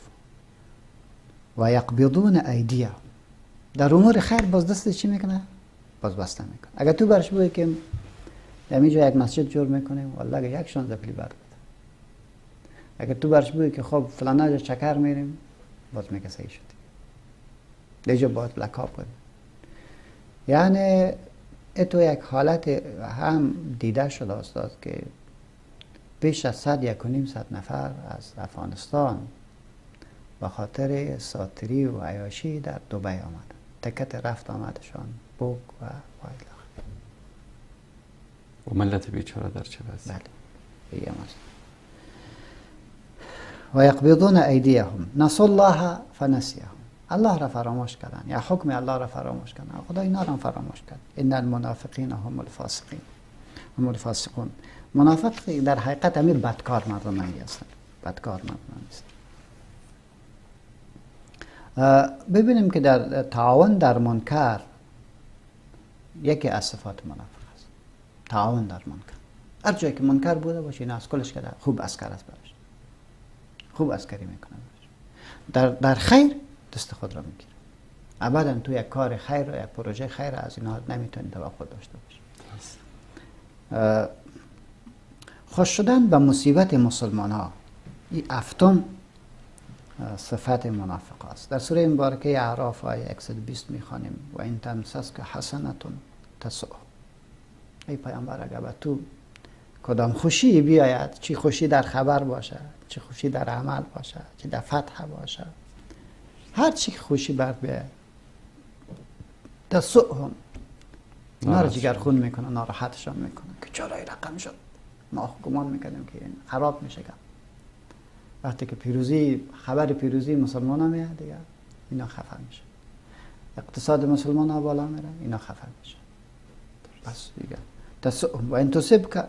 و یقبضون ایدیهم. در امور خیر باز دست چی میکنه؟ باز بسته میکنه. اگر تو برش بگی که در اینجا یک مسجد جور میکنیم والله اگر یک 16 پلی برد. اگر تو برش بگی که خب فلان جا چکر میریم باز میگه صحیح شدی. دیجا باید لکاب کنیم. یعنی اتو یک حالت هم دیده شده استاد که بیش از 100 نفر از افغانستان به خاطر ساتری و عیاشی در دبی آمد. تکت رفت آمدشان بوک و وایلا. و ملت بیچاره در چه وضعی؟ بله. بگم است. و یقبضون ایدیهم نسوا الله فنسیهم. الله را فراموش کردن یا حکم الله را فراموش کردن. خدا اینا را فراموش کرد. ان المنافقین هم الفاسقین. هم الفاسقون. منافق در حقیقت امیر بدکار مردمانی هستند. بدکار مردمانی هستند. ببینیم که در تعاون در منکر یکی از صفات منافق است. تعاون در منکر. هر جایی که منکر بوده باشه این از کلش کرده خوب اسکر است برش. خوب اسکری میکنه برش. در خیر دست خود را میگیره. ابدا تو یک کار خیر و یک پروژه خیر از اینا نمیتونی توقع داشته باشی. خوش شدن به مصیبت مسلمان ها این هفتم صفت منافق است. در سوره مبارکه اعراف آیه 120 میخوانیم و این تمسسک حسنتون تسؤ. ای پیامبر اگر به تو کدام خوشی بیاید، چی خوشی در خبر باشه، چی خوشی در عمل باشه، چی در فتح باشه، هر چی خوشی بر بیاید تسؤهم. اینا رو جگر خون میکنه، ناراحتشان میکنه که چرا این رقم شد. ما گمان میکنیم که این خراب میشه. وقتی که خبر پیروزی مسلمان ها میاد دیگه اینا خفه میشه. اقتصاد مسلمان ها بالا میره اینا خفه میشه. بس دیگه تسؤهم و این تصب که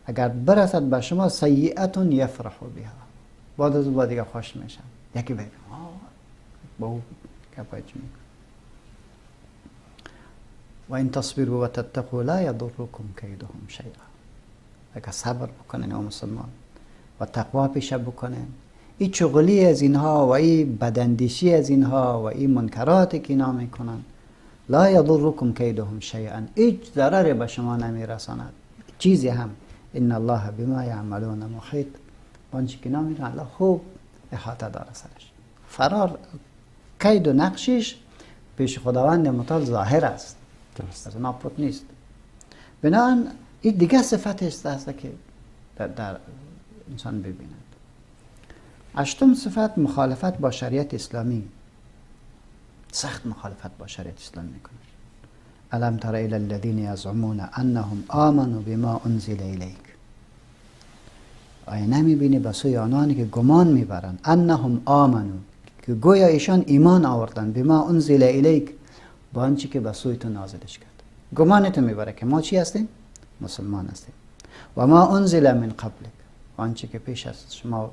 اگر برسد به شما سیئتون یفرحوا بها. بعد از اون دیگه خوش میشن. یکی بگه با او کپایچ میکنه. و این تصبروا و تتقوا لا یضرکم کیدهم شیئا. اگر صبر بکنن او مسلمان و تقوا پیشه بکنن، این چغلی از اینها و این بداندیشی از اینها و این منکراتی که اینا میکنن لا یضرکم کیدهم شیئا، هیچ ضرری به شما نمیرساند چیزی هم. ان الله بما یعملون محیط. آنچه که اینا میکنن الله خوب احاطه داره سرش. فرار کید و نقشش پیش خداوند متعال ظاهر است، از ناپوت نیست. بنابراین این دیگه صفت است که در انسان ببیند. هشتم صفت مخالفت با شریعت اسلامی. سخت مخالفت با شریعت اسلامی میکنه. الم تر الی الذین یزعمون انهم آمنوا بما انزل الیک. آیا نمیبینی به سوی آنانی که گمان میبرند انهم آمنوا، که گویا ایشان ایمان آوردن بما انزل الیک، با آنچه که به سوی تو نازلش کرد. گمانت میبره که ما چی هستیم؟ مسلمان هستیم. و ما انزل من قبلک، آنچه که پیش از شما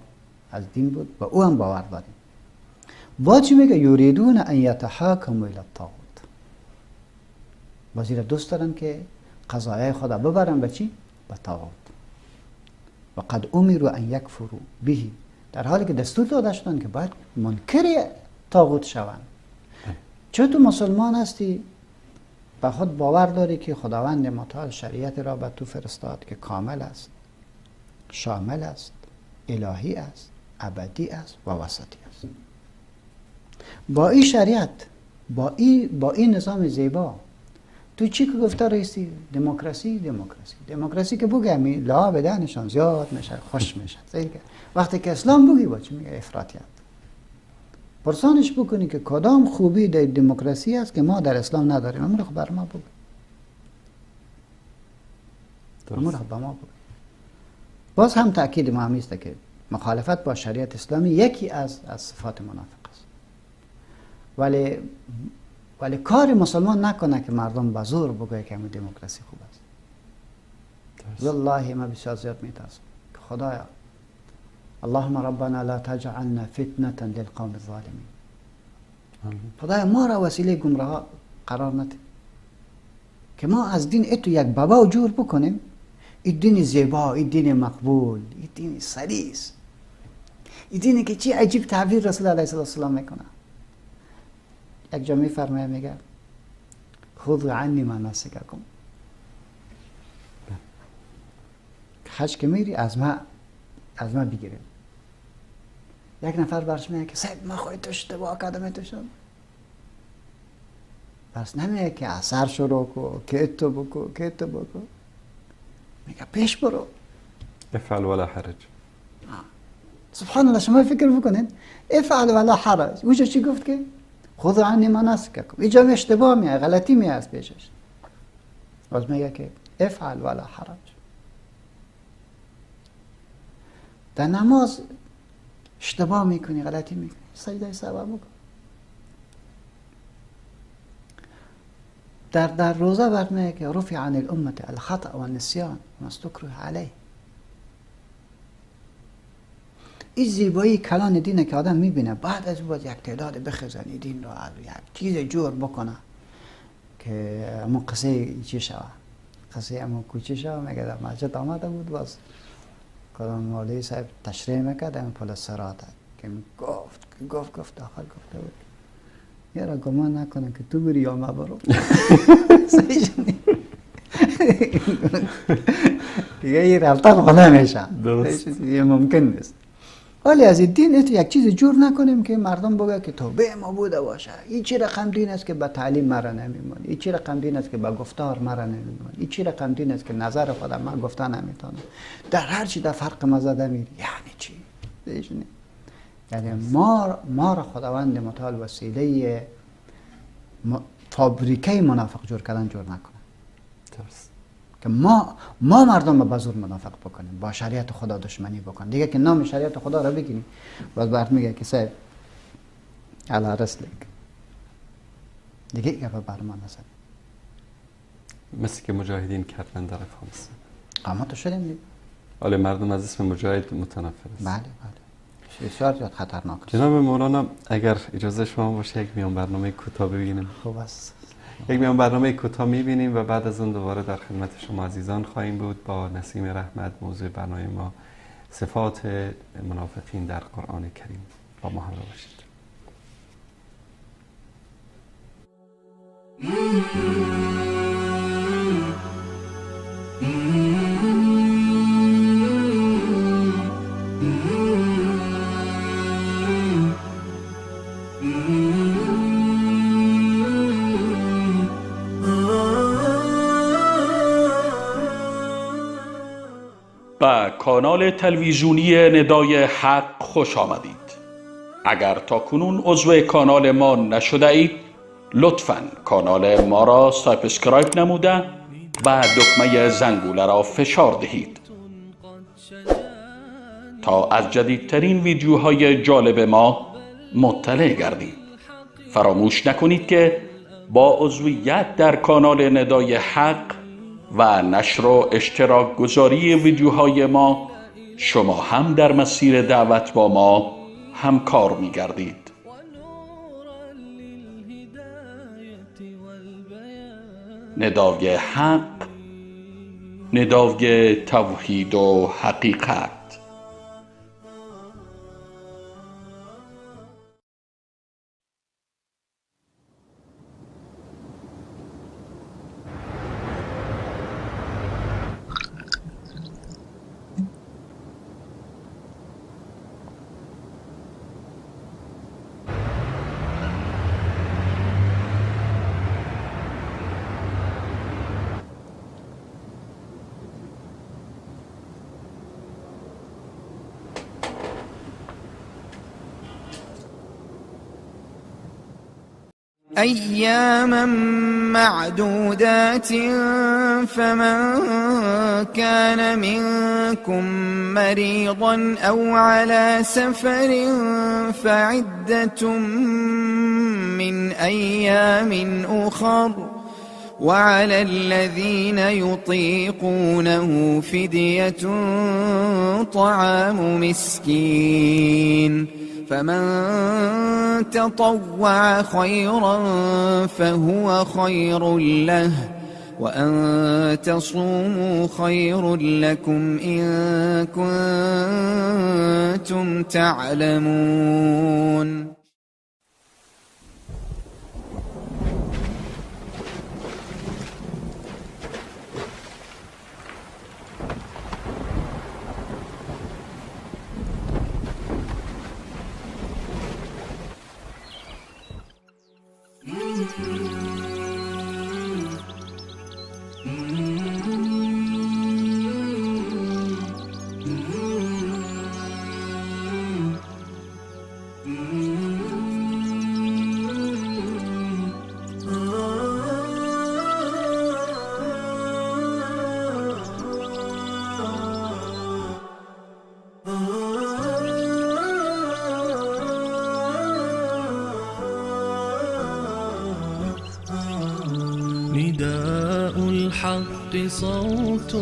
از دین بود و او هم باور داریم. با چی میگه؟ یریدون ان یتحاکموا الی الطاغوت. بازی دوست دارن که قضایای خدا ببرن به چی؟ به طاغوت. و قد امروا ان یکفروا به، در حالی که دستور داده شدن که باید منکر طاغوت شوند. چون تو مسلمان هستی به خود باور داری که خداوند متعال شریعت را به تو فرستاد که کامل است، شامل است، الهی است، ابدی است و وسطی است. با این شریعت، با این نظام زیبا، تو چی که گفته رئیسی؟ دموکراسی که بگه می لا بدنشان زیاد میشه، خوش میشه. وقتی که اسلام بگی با چی میگه؟ افراطیت. پرسانش بکنی که کدام خوبی در دموکراسی است که ما در اسلام نداریم، امور خب بر ما بگو. امور خب بر ما بگو. باز هم تأکید ما همیسته که مخالفت با شریعت اسلامی یکی از صفات منافق است. ولی کار مسلمان نکنه که مردم به زور بگه که همین دموکراسی خوب است. والله ما بسیار زیاد میترسم که خدایا اللهم ربنا لا تجعلنا فتنة للقوم الظالمین. خدایا ما را وسیله گمراه قرار نده که ما از دین اتو یک بابا جور بکنیم. این دین زیبا، این دین مقبول، این دین سلیس، این دینی که چی عجیب تعبیر رسول الله صلی الله علیه و آله میکنه. یک جا میفرمایه میگه خذوا عنی مناسککم. حج که میری از ما بگیریم. یک نفر برش میگه که صاحب ما خواهی تو اشتباه کردم تو شد. پس نمیگه که اثر شروع کو، که اتو بکو. میگه پیش برو. افعل ولا حرج. سبحان الله، شما فکر بکنید افعل ولا حرج. اوجا چی گفت که خذوا عنی مناسککم. اینجا اشتباه میاد، غلطی میاد پیشش. باز میگه که افعل ولا حرج. در نماز اشتباه میکنی، غلطی میکنی، سجده سهو بکن. در روزه برمیگه که رفع عن الامه الخطأ و النسیان ما استکره علیه. این زیبایی کلان دینه که آدم میبینه، بعد از باید یک تعداد بخزنی دین رو یک چیز جور بکنه که همون قصه چی شوه، قصه همون کوچی شوه. میگه در مسجد آمده بود، باز کدام مولوی صاحب تشریح میکرد همون پل صراط که گفت داخل گفته بود یه را گمان نکنه که تو بری یا ما برو. دیگه این رفتن خونه میشه، یه ممکن نیست. ولی از این دین اتو یک چیز جور نکنیم که مردم بگه که توبه ما بوده باشه. این چی رقم دین است که به تعلیم مرا نمیمونه، این چی رقم دین است که به گفتار مرا نمیمونه، این چی رقم دین است که نظر خودم من گفته نمیتونم. در هر چی در فرق مزده میری. یعنی چی؟ یعنی ما را خداوند متعال وسیله فابریکه منافق جور کردن جور نکنه. درست. که ما مردم به زور منافق بکنیم، با شریعت خدا دشمنی بکنیم. دیگه که نام شریعت خدا را بگیریم، باز برات میگه که صاحب علی رسلک دیگه گپ بر ما نزن. مثل که مجاهدین کردن در افغانستان. قامت شدیم دیگه. ولی مردم از اسم مجاهد متنفر است. بله. بسیار زیاد خطرناک است. جناب مولانا اگر اجازه شما باشه یک میان برنامه کوتاه ببینیم. خوب است. یک میان برنامه کوتاه میبینیم و بعد از اون دوباره در خدمت شما عزیزان خواهیم بود با نسیم رحمت. موضوع برنامه ما صفات منافقین در قرآن کریم. با ما همراه باشید. به کانال تلویزیونی ندای حق خوش آمدید. اگر تا کنون عضو کانال ما نشده اید لطفاً کانال ما را سابسکرایب نموده و دکمه زنگوله را فشار دهید تا از جدیدترین ویدیوهای جالب ما مطلع گردید. فراموش نکنید که با عضویت در کانال ندای حق و نشر و اشتراک گذاری ویدیوهای ما شما هم در مسیر دعوت با ما همکار می گردید. ندای حق، ندای توحید و حقیقت. أياما معدودات فمن كان منكم مريضا أو على سفر فعدة من أيام أخر وعلى الذين يطيقونه فدية طعام مسكين فمن تطوع خيرا فهو خير له وأن تصوموا خير لكم إن كنتم تعلمون. نداء الحق صوت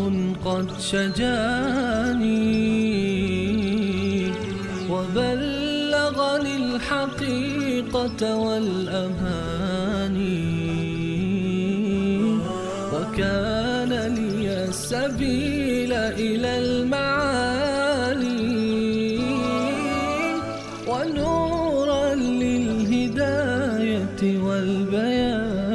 قد شجاني وبلغني الحقيقة والأماني وكان لي السبيل إلى المعالي ونورا للهداية والبيان.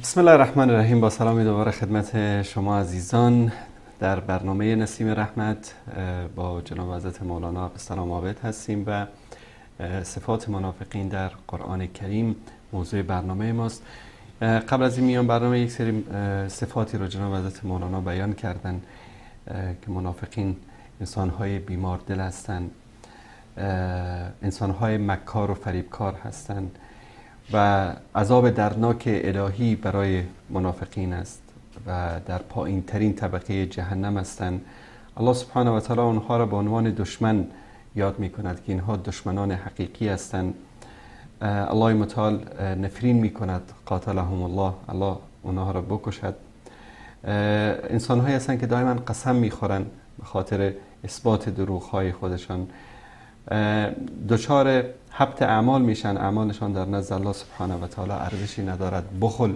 بسم الله الرحمن الرحیم. با سلامی دوباره خدمت شما عزیزان در برنامه نسیم رحمت با جناب حضرت مولانا عبدالسلام عابد هستیم و صفات منافقین در قرآن کریم موضوع برنامه ماست. قبل از این میان برنامه یک سری صفاتی رو جناب حضرت مولانا بیان کردن که منافقین انسان‌های بیمار دل هستند، انسان‌های مکار و فریبکار هستند و عذاب درناک الهی برای منافقین است و در پایین ترین طبقه جهنم هستند. الله سبحانه و تعالی اونها را به عنوان دشمن یاد می کند که اینها دشمنان حقیقی هستند. الله متعال نفرین می کند، قاتلهم الله، الله اونها را بکشد. انسان هایی هستند که دائما قسم می خورند به خاطر اثبات دروغ های خودشان، دچار حبط اعمال میشن، اعمالشان در نزد الله سبحانه و تعالی ارزشی ندارد. بخل،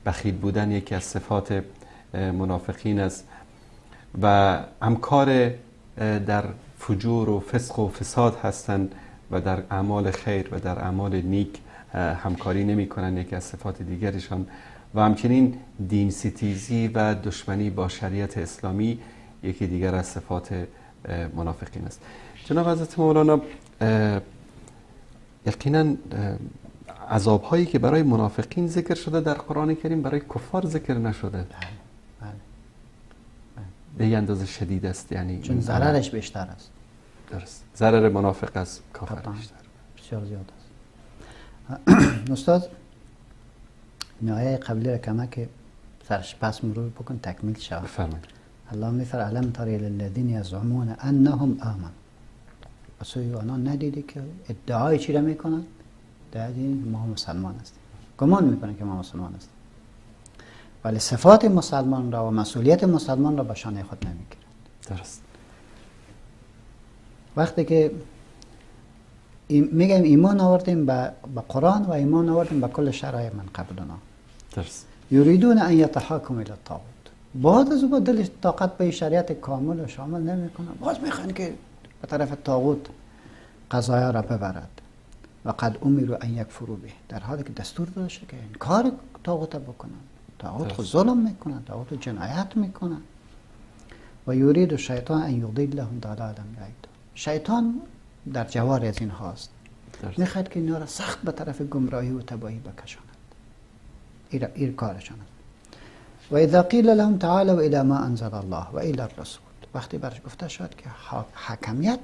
بخیل بودن یکی از صفات منافقین است و همکار در فجور و فسق و فساد هستند و در اعمال خیر و در اعمال نیک همکاری نمی کنند، یکی از صفات دیگرشان. و همچنین دین ستیزی و دشمنی با شریعت اسلامی یکی دیگر از صفات منافقین است. جناب حضرت مولانا یقینا عذاب هایی که برای منافقین ذکر شده در قرآن کریم برای کفار ذکر نشده. به این اندازه شدید است، یعنی چون ضررش بیشتر است. درست، ضرر منافق از کافر بیشتر، بسیار زیاد است. استاد نهایه قبلی را کمک سرش پس مرور بکن تکمیل شود. بفرمایید. الله میفرماید الم تر الی الذین یزعمون انهم آمنوا. پس آنها ندیدی که ادعای چی را میکنن؟ ادعای ما مسلمان هستیم. گمان میکنن که ما مسلمان هستیم. ولی صفات مسلمان را و مسئولیت مسلمان را به شانه خود نمیگیرند. درست. وقتی که میگم ایمان آوردیم به قرآن و ایمان آوردیم به کل شرایع من قبلنا. درست. یریدون ان یتحاکموا الی الطاغوت. بعد از او دلش طاقت به شریعت کامل و شامل نمیکنه، باز میخوان که به طرف طاغوت قضایا را ببرد. و قد امروا ان یکفروا به، در حالی که دستور داده شده که انکار طاغوت بکنن. طاغوت خود ظلم میکنن، طاغوت جنایت میکنن. و یرید الشیطان ان یضلهم ضلالا بعیدا. شیطان در جوار از این هاست، میخواد که اینا را سخت به طرف گمراهی و تباهی بکشاند. این کارشان است. و اذا قیل لهم تعالوا الی ما انزل الله و الی الرسول، وقتی برش گفته شد که حکمیت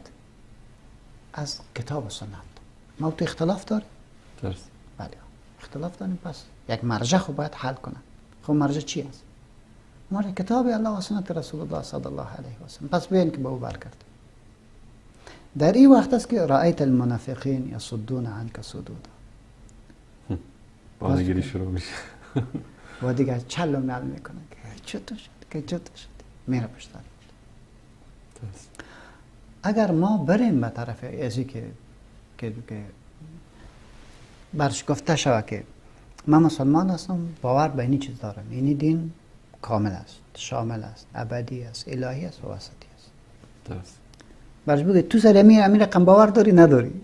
از کتاب و سنت. ما تو اختلاف داریم؟ درست. بله اختلاف داریم، پس یک مرجع خو باید حل کنن. خب مرجع چی است؟ مرجع کتاب الله و سنت رسول الله صلی الله علیه و سلم. پس بیاین که به او برگردیم. در این وقت است که رأیت المنافقین یصدون عنک صدودا. بانگیری شروع میشه. و دیگه چل و مل میکنن که چطور شد که چطور شد، میره پشتر. اگر ما بریم به طرف ازی که برش گفته شود که من مسلمان هستم، باور به این چیز دارم، این دین کامل است، شامل است، ابدی است، الهی است و وسطی است. درست. برش بگه تو سر امین رقم باور داری نداری؟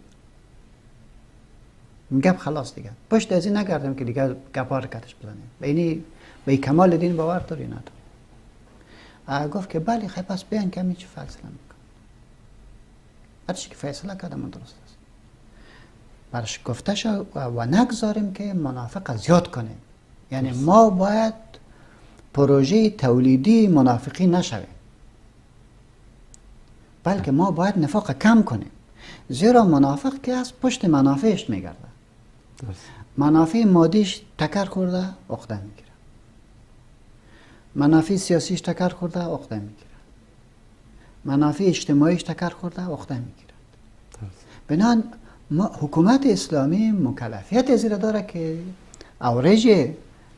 گپ خلاص دیگه، پشت از این نگردم که دیگه گپا رکتش بزنیم. به کمال دین باور داری نداری؟ گفت که بله، خیلی پس بیان که همین چی فیصله میکنم. هر چی که فیصله کردم درست است. برش گفته شد و نگذاریم که منافق زیاد کنیم. یعنی ما باید پروژه تولیدی منافقی نشویم، بلکه ما باید نفاق کم کنیم. زیرا منافق که از پشت منافعش میگرده. منافع مادیش تکر خورده عقده میگیره، منافع سیاسیش تکر خورده عقده میگیره، منافع اجتماعیش تکر خورده عقده میگیره. بنان حکومت اسلامی مکلفیت از داره که اورج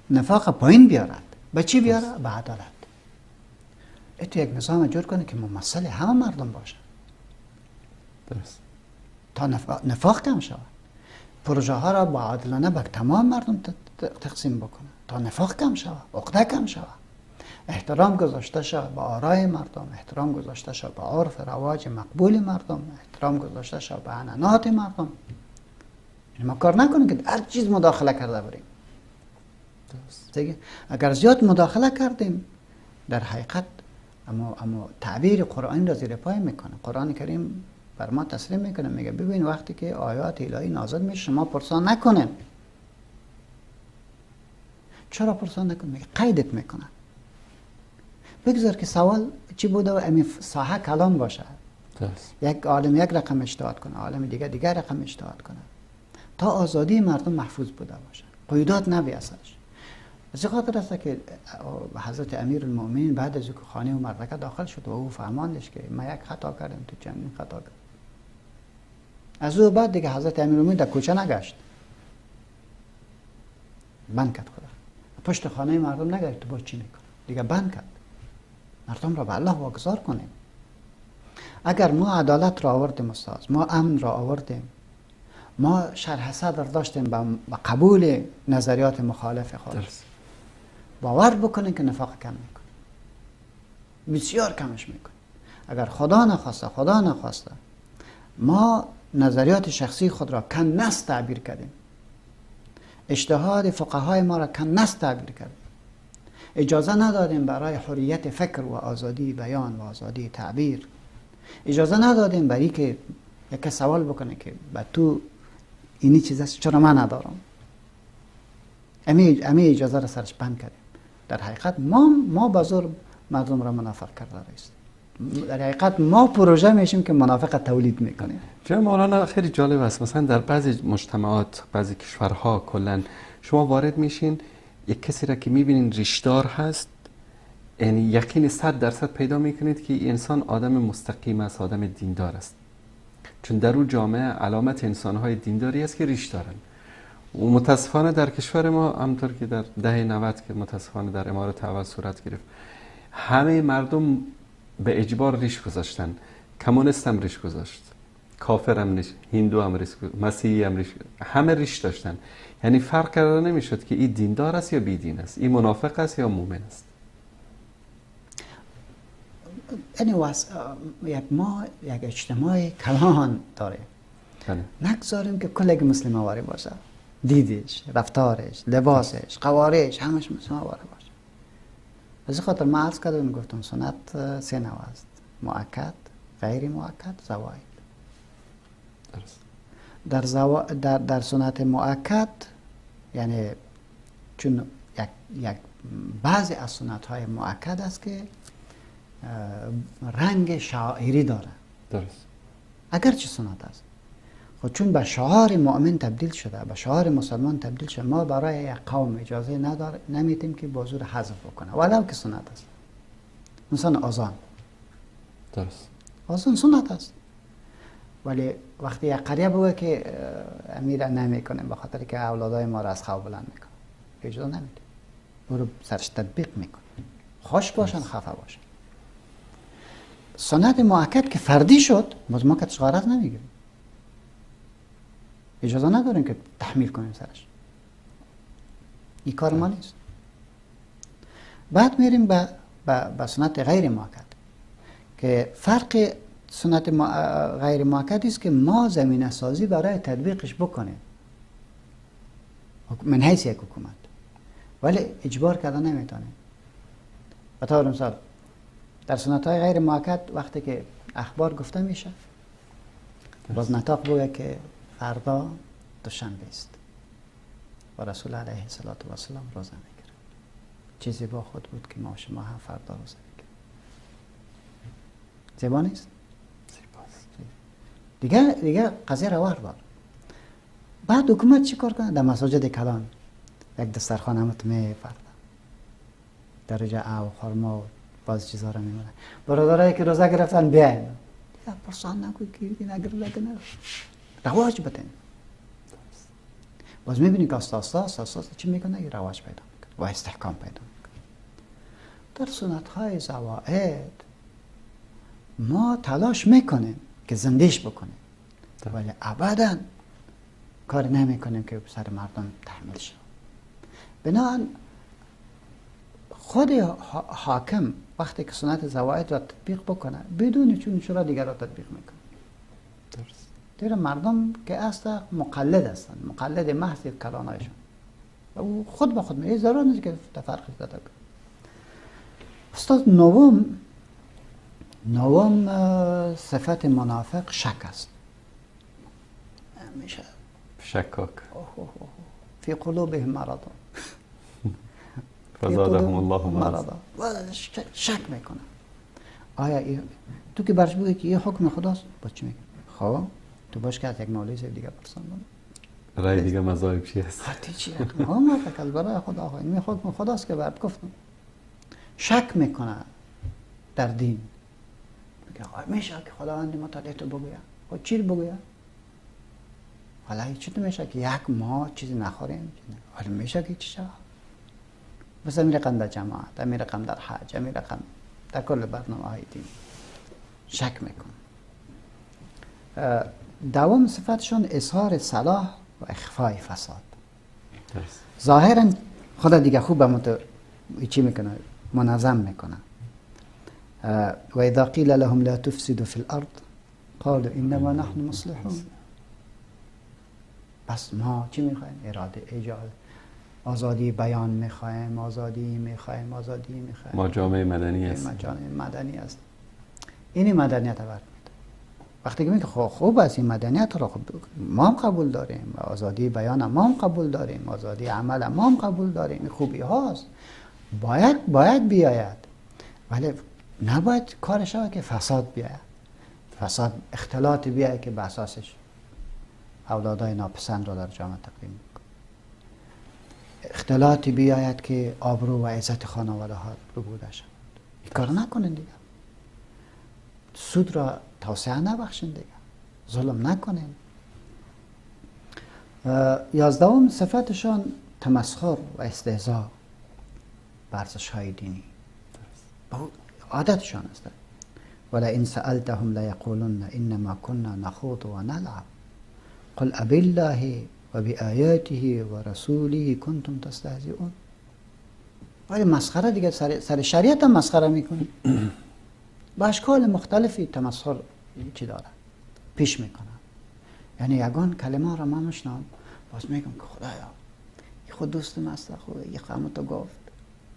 نفاق پایین بیارد. به چی بیاره؟ به عدالت. اتو یک نظام جور کنه که ممثل همه مردم باشه. درست. تا نفاق کم شود. پروژه ها را با عادلانه به تمام مردم تقسیم بکنه تا نفاق کم شود، عقده کم شود. احترام گذاشته شود به آرای مردم، احترام گذاشته شود به عرف رواج مقبول مردم، احترام گذاشته شود به عنعنات مردم. ما کار نکنیم که هر چیز مداخله کرده بریم. درست. اگر زیاد مداخله کردیم در حقیقت اما تعبیر قرآنی را زیر پای میکنه. قرآن کریم بر ما تسلیم میکنه، میگه ببین وقتی که آیات الهی نازل میشه شما پرسان نکنین. چرا پرسان نکنین؟ میگه قیدت میکنه. بگذار که سوال چی بوده و امی ساحه کلام باشه. یک عالم یک رقم اجتهاد کنه، عالم دیگر رقم اجتهاد کنه، تا آزادی مردم محفوظ بوده باشه، قیودات نبی اثرش. از خاطر است که حضرت امیرالمؤمنین بعد از اینکه خانه مردکه داخل شد و او فرماندش که ما یک خطا کردیم، تو چندین خطا کردیم. از او بعد دیگه حضرت امیرالمؤمنین در کوچه نگشت، بند کرد خدا. پشت خانه مردم نگشت تو باز چی میکنه، دیگه بند کرد. مردم را به الله واگذار کنیم. اگر ما عدالت را آوردیم استاد، ما امن را آوردیم، ما شرح صدر داشتیم با قبول نظریات مخالف خود، باور بکنین که نفاق کم میکنه، بسیار کمش میکنه. اگر خدا نخواسته ما نظریات شخصی خود را کن نست تعبیر کردیم، اجتهاد فقهای ما را کن نست تعبیر کردیم، اجازه ندادیم برای حریت فکر و آزادی بیان و آزادی تعبیر، اجازه ندادیم برای که یک سوال بکنه که با تو اینی چیز است چرا من ندارم، امی اجازه را سرش بند کردیم. در حقیقت ما بزرگ مردم را منافق کرده است. در حقیقت ما پروژه میشیم که منافق تولید میکنیم. جناب مولانا خیلی جالب است، مثلا در بعضی مجتمعات، بعضی کشورها کلا شما وارد میشین یک کسی را که میبینین ریشدار هست، یعنی یقین 100% پیدا میکنید که این انسان آدم مستقیم است، آدم دیندار است. چون در اون جامعه علامت انسانهای دینداری است که ریش دارن. و متاسفانه در کشور ما همطور که در دهه 90 که متاسفانه در امارات اول صورت گرفت، همه مردم به اجبار ریش گذاشتن. کمونیست هم ریش گذاشت، کافر هم ریش، هندو هم ریش، مسیحی هم ریش، همه ریش داشتن. یعنی فرق کرده نمیشد که این دیندار است یا بی دین است، این منافق است یا مؤمن است. یعنی ما یک اجتماع کلان داریم. نگذاریم که کل مسلم واری باشه، دیدش، رفتارش، لباسش، قوارش، همش مسلم واری باشه. از خاطر ما عرض کردم گفتم سنت 3 نوع است: مؤکد، غیر مؤکد، زواید. در سنت مؤکد یعنی چون یک بعضی از سنت های مؤکد است که رنگ شاعری داره. درست. اگرچه سنت است، خود چون به شعار مؤمن تبدیل شده، به شعار مسلمان تبدیل شده، ما برای یک قوم اجازه نمیدیم که با زور حذف بکنه ولو که سنت است. مثلا آذان. درست. آذان سنت است، ولی وقتی یک قریه بگه که امیر نمیکنیم به خاطر که اولادای ما را از خواب بلند میکنه، اجازه نمیدیم، او رو سرش تطبیق میکنه، خوش باشن خفه باشن. سنت مؤکد که فردی شد، ما که غرض نمیگیریم، اجازه نداریم که تحمیل کنیم سرش، این کار ما نیست. بعد میریم به سنت غیر مؤکد که فرق سنت غیر مؤکد است که ما زمینه سازی برای تطبیقش بکنیم من حیث یک حکومت، ولی اجبار کرده نمیتونیم. به طور مثال در سنت های غیر مؤکد وقتی که اخبار گفته میشه، باز نطاق بگه که فردا دوشنبه است و رسول علیه السلام روزه میگیره. چیزی با خود بود که ما شما هم فردا روزه میگیریم. زیبا نیست؟ دیگه قضیه روار بار. بعد حکومت چی کار کنه؟ در مساجد کلان یک دسترخوان همت میفرده، درجه او خورما و باز چیزها رو میمونه. برادرایی که روزه گرفتن بیاین، یا پرسان نکوی که نگرده کنه، رواج بتن. باز میبینی که آستا چی میکنه؟ یه رواج پیدا میکنه و استحکام پیدا میکنه. در سنت های زواید ما تلاش میکنیم که زندهش بکنیم، ولی ابدا کار نمیکنیم که سر مردم تحمیل شد. بنابراین خود حاکم وقتی که سنت زواید را تطبیق بکنه بدون چون چرا دیگر را تطبیق میکنه. درست. دیگر مردم که اصلا مقلد هستن، مقلد محض کلانایشون، و خود به خود میگه ضرور نیست که تفرقی داده کنه. استاد نوم صفت منافق شک است. میشه شکاک. فی قلوبهم مرض فزادهم الله مرضا. شک میکنه. آیا تو که برش بگی که یه حکم خداست، با چی میگه؟ خب تو باش که از یک مولوی دیگه پرسان بده. رای دیگه مذاهب چی هست؟ حتی چی هست؟ ما فکر برای خدا آقا این حکم خداست که برات گفتم. شک میکنه در دین. میگه آقا میشه که خداوند متعال تو بگوید. خب چی بگوید؟ حالا چطور میشه که یک ماه چیزی نخوریم؟ حالا میشه که چی شود؟ بس امیر رقم در جماعت، امیر رقم در حج، امیر رقم در کل برنامه های دین. شک میکن. دوام صفتشون اظهار صلاح و اخفای فساد. ظاهرا خدا دیگه خوب به چی میکنه؟ منظم میکنه. و اذا قیل لهم لا تفسدوا في الارض قالوا انما نحن مصلحون. پس ما چی میخوایم؟ اراده ایجاد آزادی بیان میخوایم، آزادی میخوایم. ما جامعه مدنی هستیم. جامعه مدنی است. این مدنیت رو برمی‌داره. وقتی که میگه خوب است این مدنیت رو ما هم قبول داریم، آزادی بیان ما هم قبول داریم، آزادی عمل ما هم قبول داریم، این خوبی هاست، باید بیاید، ولی نباید کار شود که فساد بیاید، فساد اختلاط بیاید که به اساسش اولادای ناپسند رو در جامعه تقدیم میکنه. اختلاطی بیاید که آبرو و عزت خانواده ها ربوده شد. این کار نکنین دیگه. سود را توسعه نبخشین دیگه. ظلم نکنین. 11 صفتشان تمسخر و استهزاء به ارزش‌های دینی عادتشان است. ولئن سألتهم لیقولن انما كنا نخوض و نلعب قل ابالله و بآیاته و رسوله کنتم تستهزئون. ولی مسخره دیگه، سر شریعت هم مسخره میکنی. با اشکال مختلفی تمسخر چی داره پیش میکنن. یعنی یگان کلمه را من میشنم باز میگم که خدایا این خود دوستم است، خوبه این همه تو گفت،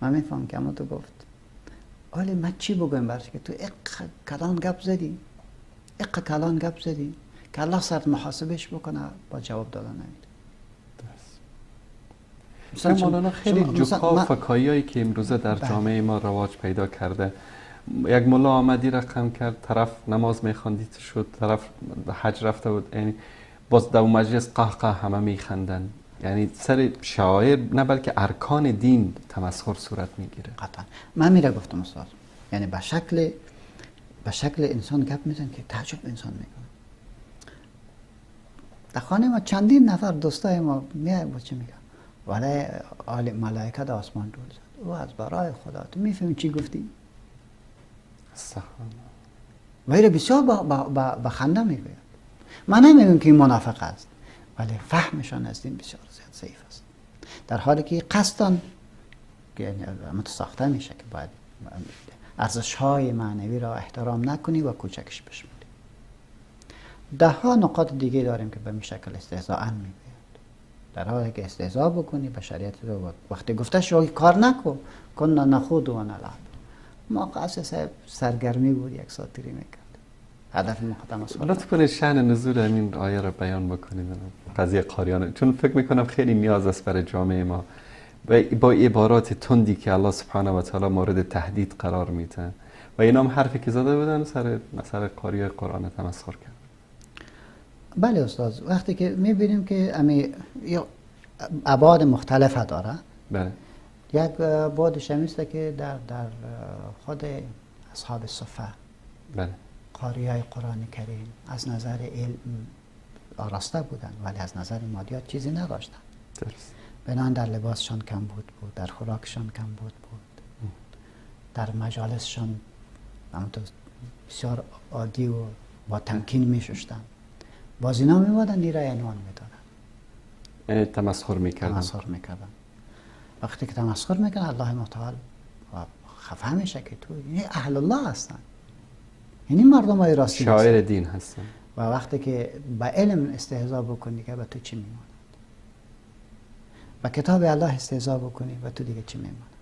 من میفهم که همه تو گفت، ولی من چی بگویم برش که تو کلان گپ زدی، کلان گپ زدی که الله سرت محاسبش بکنه با جواب دادن نمیده. مثلا مولانا خیلی جوکا و فکایی‌هایی که امروزه در جامعه ما رواج پیدا کرده، یک ملا آمدی رقم کرد، طرف نماز میخواندی شد، طرف حج رفته بود، یعنی باز در مجلس قهقه همه میخندن. یعنی سر شعائر نه بلکه ارکان دین تمسخر صورت میگیره. قطعا من میره گفتم استاد، یعنی به شکل انسان گپ میزن که تعجب انسان میکنه. در خانه ما چندین نفر دوستای ما میای با چه میگن ولی ملائکه در آسمان دول زد، او از برای خدا تو میفهمی چی گفتی؟ ولی بسیار با خنده میگوید. من نمیگم که این منافق است، ولی فهمشان از دین بسیار زیاد ضعیف است، در حالی که قصدن یعنی متساخته میشه که باید ارزش‌های معنوی را احترام نکنی و کوچکش بشماری. 10 نقاط دیگه داریم که به این شکل استهزاء میگوید. در حالی که استهزاء بکنی به شریعت رو وقتی گفته شو کار نکن، کنا نخوض و نلعب. ما قصد سرگرمی بود، یک ساعتی میکرد. هدف مقدم است. لطف کنید شأن نزول همین آیه را بیان بکنید، قضیه قاریان، چون فکر میکنم خیلی نیاز است برای جامعه ما با عبارات تندی که الله سبحانه و تعالی مورد تهدید قرار میده و اینا هم حرفی که زده بودن سر مسئله قاری قرآن تمسخر کرد. بله استاد، وقتی که میبینیم که ابعاد مختلف داره. بله. یک بعدش همیسته که در خود اصحاب صفه، بله، قاریای قرآن کریم از نظر علم آراسته بودن ولی از نظر مادیات چیزی نداشتن. درست. بنان در لباسشان کم بود، در خوراکشان کم بود، در مجالسشان بسیار عادی و با تمکین میششتن. باز اینا میبادن نیره عنوان میدادن، تمسخر میکردن. وقتی که تمسخر میکنن الله متعال خفه میشه که تو این اهل الله هستن، یعنی مردم های راستی شاعر دین هستن. و وقتی که با علم استهزاء بکنی که به تو چی میماند؟ با کتاب الله استهزاء بکنی به تو دیگه چی میماند؟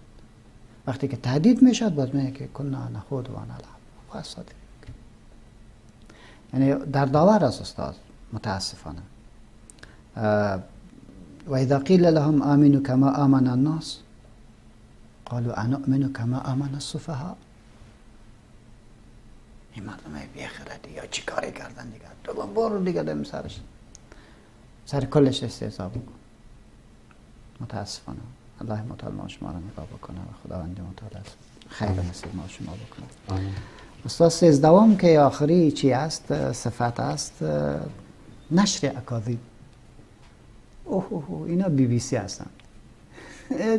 وقتی که تهدید میشد باز میگه که کنا نخوض و نلعب. خواست صادق، یعنی در داور است استاد متاسفانه. و اذا قیل لهم آمنوا کما آمن الناس قالوا انؤمن کما آمن السفهاء. این مردم بیخردی یا چی کاری کردن دیگه، تو برو دیگه دم سر کلش استهزاء بکن. متاسفانه الله متعال ما شما را نگاه بکنه و خداوند متعال خیر نصیب ما شما بکنه. استاد 13 که آخری چی است؟ صفت است نشر اکاذیب. اینا BBC هستن.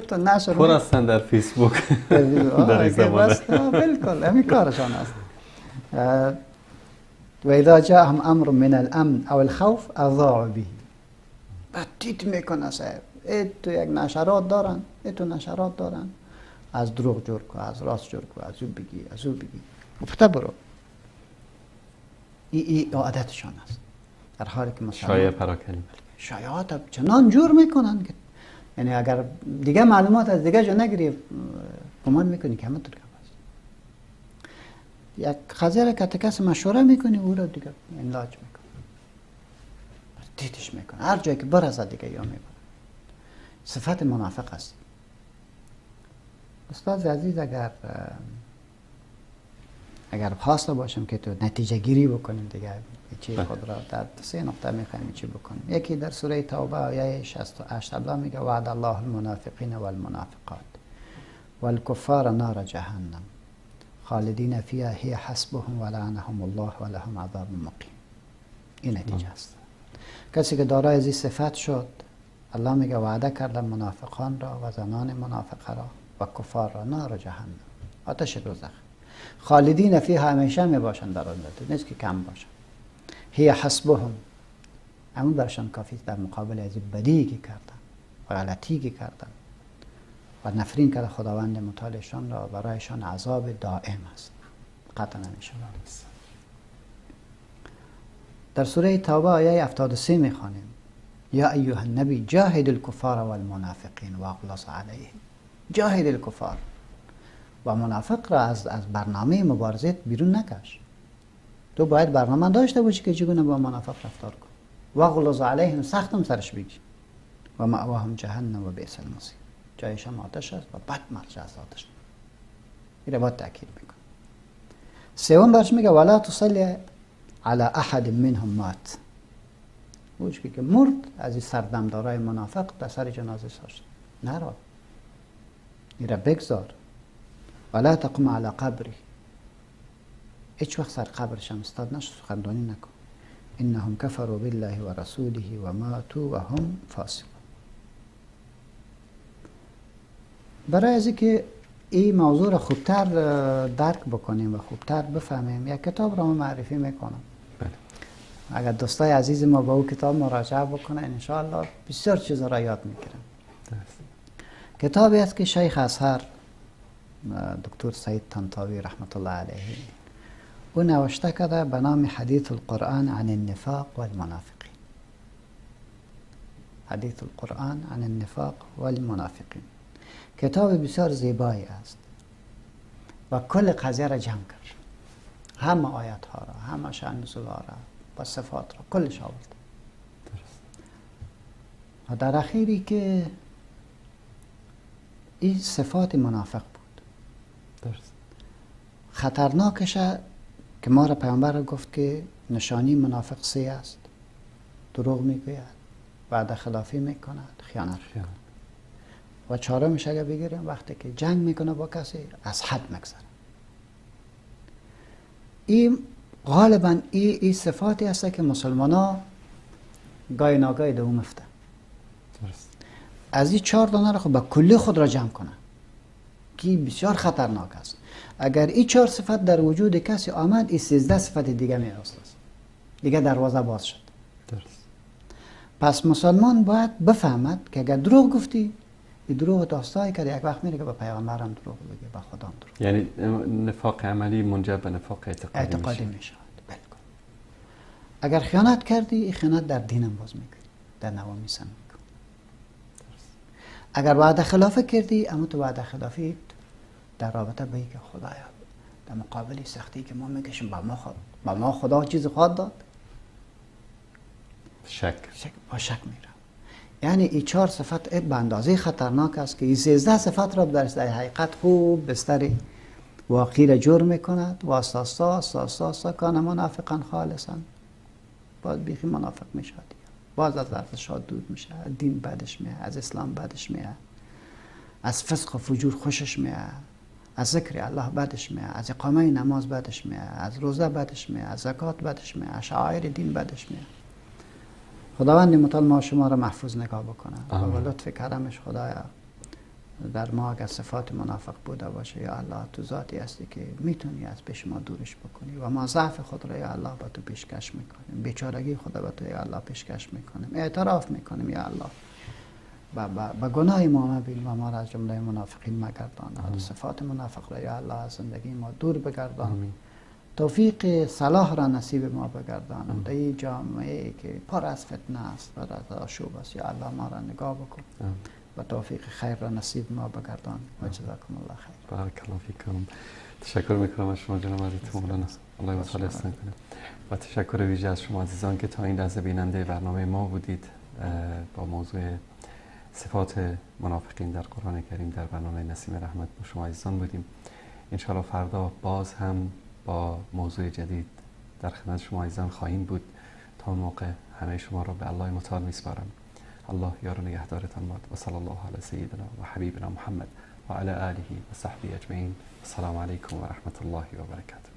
تو نشر پر هستن در فیسبوک در این زمانه. بالکل همین کارشان است. و اذا جاءهم امر من الامن او الخوف اضاعوا به. بدید میکنه صاحب، تو یک نشرات دارن، از دروغ جور کو، از راست جور کو، از او بگی گفته برو. این عادتشان است. در حالی که مثلا شایعه پراکنی، شایعات چنان جور میکنن که یعنی اگر دیگه معلومات از دیگه جا نگیری گمان میکنی که همه تو یک قضیه را که کسی مشوره میکنی او را دیگه انلاج میکنه، دیدش میکنه، هر جایی که بر از دیگه یا میکنه. صفت منافق است. استاد عزیز اگر اگر خواسته باشیم که تو نتیجه گیری بکنیم دیگه چی خود را در 3 نقطه میخوایم چی بکنیم. یکی در سوره توبه آیه 68 الله میگه وعد الله المنافقین والمنافقات والکفار نار جهنم خالدین فیها هی حسبهم ولعنهم الله ولهم عذاب مقیم. این نتیجه است. کسی که دارای از این صفت شد الله میگه وعده کرده منافقان را و زنان منافقه را و کفار را نار جهنم، آتش دوزخ، خالدین فیها همیشه می باشند در آن، نیست که کم باشند. هی حسبهم، همون برشان کافی در مقابل از بدی که کردن و غلطی که کردن و نفرین کرده خداوند متعالشان را، برایشان عذاب دائم است، قطع نمیشه. در سوره توبه آیه 73 میخوانیم یا ایها النبی جاهد الکفار والمنافقین واغلظ علیهم. جاهد الکفار و منافق را از برنامه مبارزت بیرون نکش. تو باید برنامه داشته باشی که چگونه با منافق رفتار کن. واغلظ علیهم، سختم سرش بگی. و مأواهم جهنم و بئس المصیر، جایشان آتش است و بد مرجع از آتش. این رو باید تأکید میکن. سوم برش میگه ولا تصلی علی احد منهم مات. اوش که مرد از این سردمدارای منافق در سر جنازه ساشت نرو، این را بگذار. ولا تقم علی قبری، هیچ وقت سر قبرش هم استاد نشو، سخندانی نکن. انهم کفروا بالله و رسوله و ماتوا و هم فاسقون. برای از که این موضوع را خوبتر درک بکنیم و خوبتر بفهمیم یک کتاب را معرفی میکنم. اگر دوستای عزیز ما با او کتاب مراجعه بکنه انشاءالله بسیار چیزا را یاد میگیرن. کتابی است که شیخ ازهر دکتر سید طنطاوی رحمت الله علیه او نوشته کرده به نام حدیث القرآن عن النفاق والمنافقین. حدیث القرآن عن النفاق والمنافقین. کتاب بسیار زیبایی است و کل قضیه را جمع کرد، همه آیات ها را، همه شأن نزول ها را و صفات را کلش آورد. و در اخیری که این صفات منافق بود. درست. خطرناکشه که ما را پیامبر گفت که نشانی منافق 3 است: دروغ میگوید، وعده خلافی میکند، خیانت. و چهارمش اگر بگیریم وقتی که جنگ میکنه با کسی از حد مگذره. این غالبا این صفاتی هست که مسلمان ها گاهی ناگاهی دوم افته. از این 4 دانه را خب به کلی خود را جمع کنه که بسیار خطرناک است. اگر این 4 صفت در وجود کسی آمد، این 13 صفت دیگه میراست است، دیگه دروازه باز شد. درست. پس مسلمان باید بفهمد که اگر دروغ گفتی، این دروغ داستایی که یک وقت میره که به پیغمبرم دروغ بگه، به خدا هم دروغ. یعنی نفاق عملی منجر به نفاق اعتقادی میشه. بلکل. اگر خیانت کردی، این خیانت در دینم باز میکنی، در نوامی سن میکنی. اگر وعده خلافه کردی، اما تو وعده خلافی در رابطه به که خدایا در مقابل سختی که ما میکشیم با ما خدا چیز خواهد داد؟ با شک میره. یعنی این 4 صفت به اندازه خطرناک است که این 13 صفت را در حقیقت خوب بستر واقعی را جور میکند و اساسا کان منافقا خالصا، باز بیخی منافق میشه، باز از ارزشات دور میشه، دین بدش میاد، از اسلام بدش میاد، از فسق و فجور خوشش میاد، از ذکر الله بدش میاد، از اقامه نماز بدش میاد، از روزه بدش میاد، از زکات بدش میاد، از شعائر دین بدش میاد. خداوند متعال ما شما را محفوظ نگاه بکنه و با لطف کرمش خدایا در ما اگر صفات منافق بوده باشه، یا الله تو ذاتی هستی که میتونی از پیش ما دورش بکنی و ما ضعف خود را یا الله با تو پیشکش میکنیم، بیچارگی خود با تو یا الله پیشکش میکنیم، اعتراف میکنیم یا الله با گناه ما مبین و ما را از جمله منافقین مگردان. صفات منافق را یا الله از زندگی ما دور بگردان. توفیق صلاح را نصیب ما بگردان. در این جامعه که پر از فتنه است، پر از آشوب است، یا الله ما را نگاه بکن و توفیق خیر را نصیب ما بگردان. و جزاکم الله خیر. بارک الله فیکم. تشکر میکنم از شما جناب عزیز مولانا، الله متعال احسان کنه. و تشکر ویژه از شما عزیزان که تا این لحظه بیننده برنامه ما بودید با موضوع صفات منافقین در قرآن کریم در برنامه نسیم رحمت با شما عزیزان بودیم. انشاءالله فردا باز هم با موضوع جدید در خدمت شما عزیزان خواهیم بود. تا اون موقع همه شما را به الله متعال میسپارم. الله یار و نگهدارتان باد و صلی الله علی سیدنا و حبیبنا محمد و علی آله و صحبه اجمعین. السلام علیکم و رحمت الله و برکاته.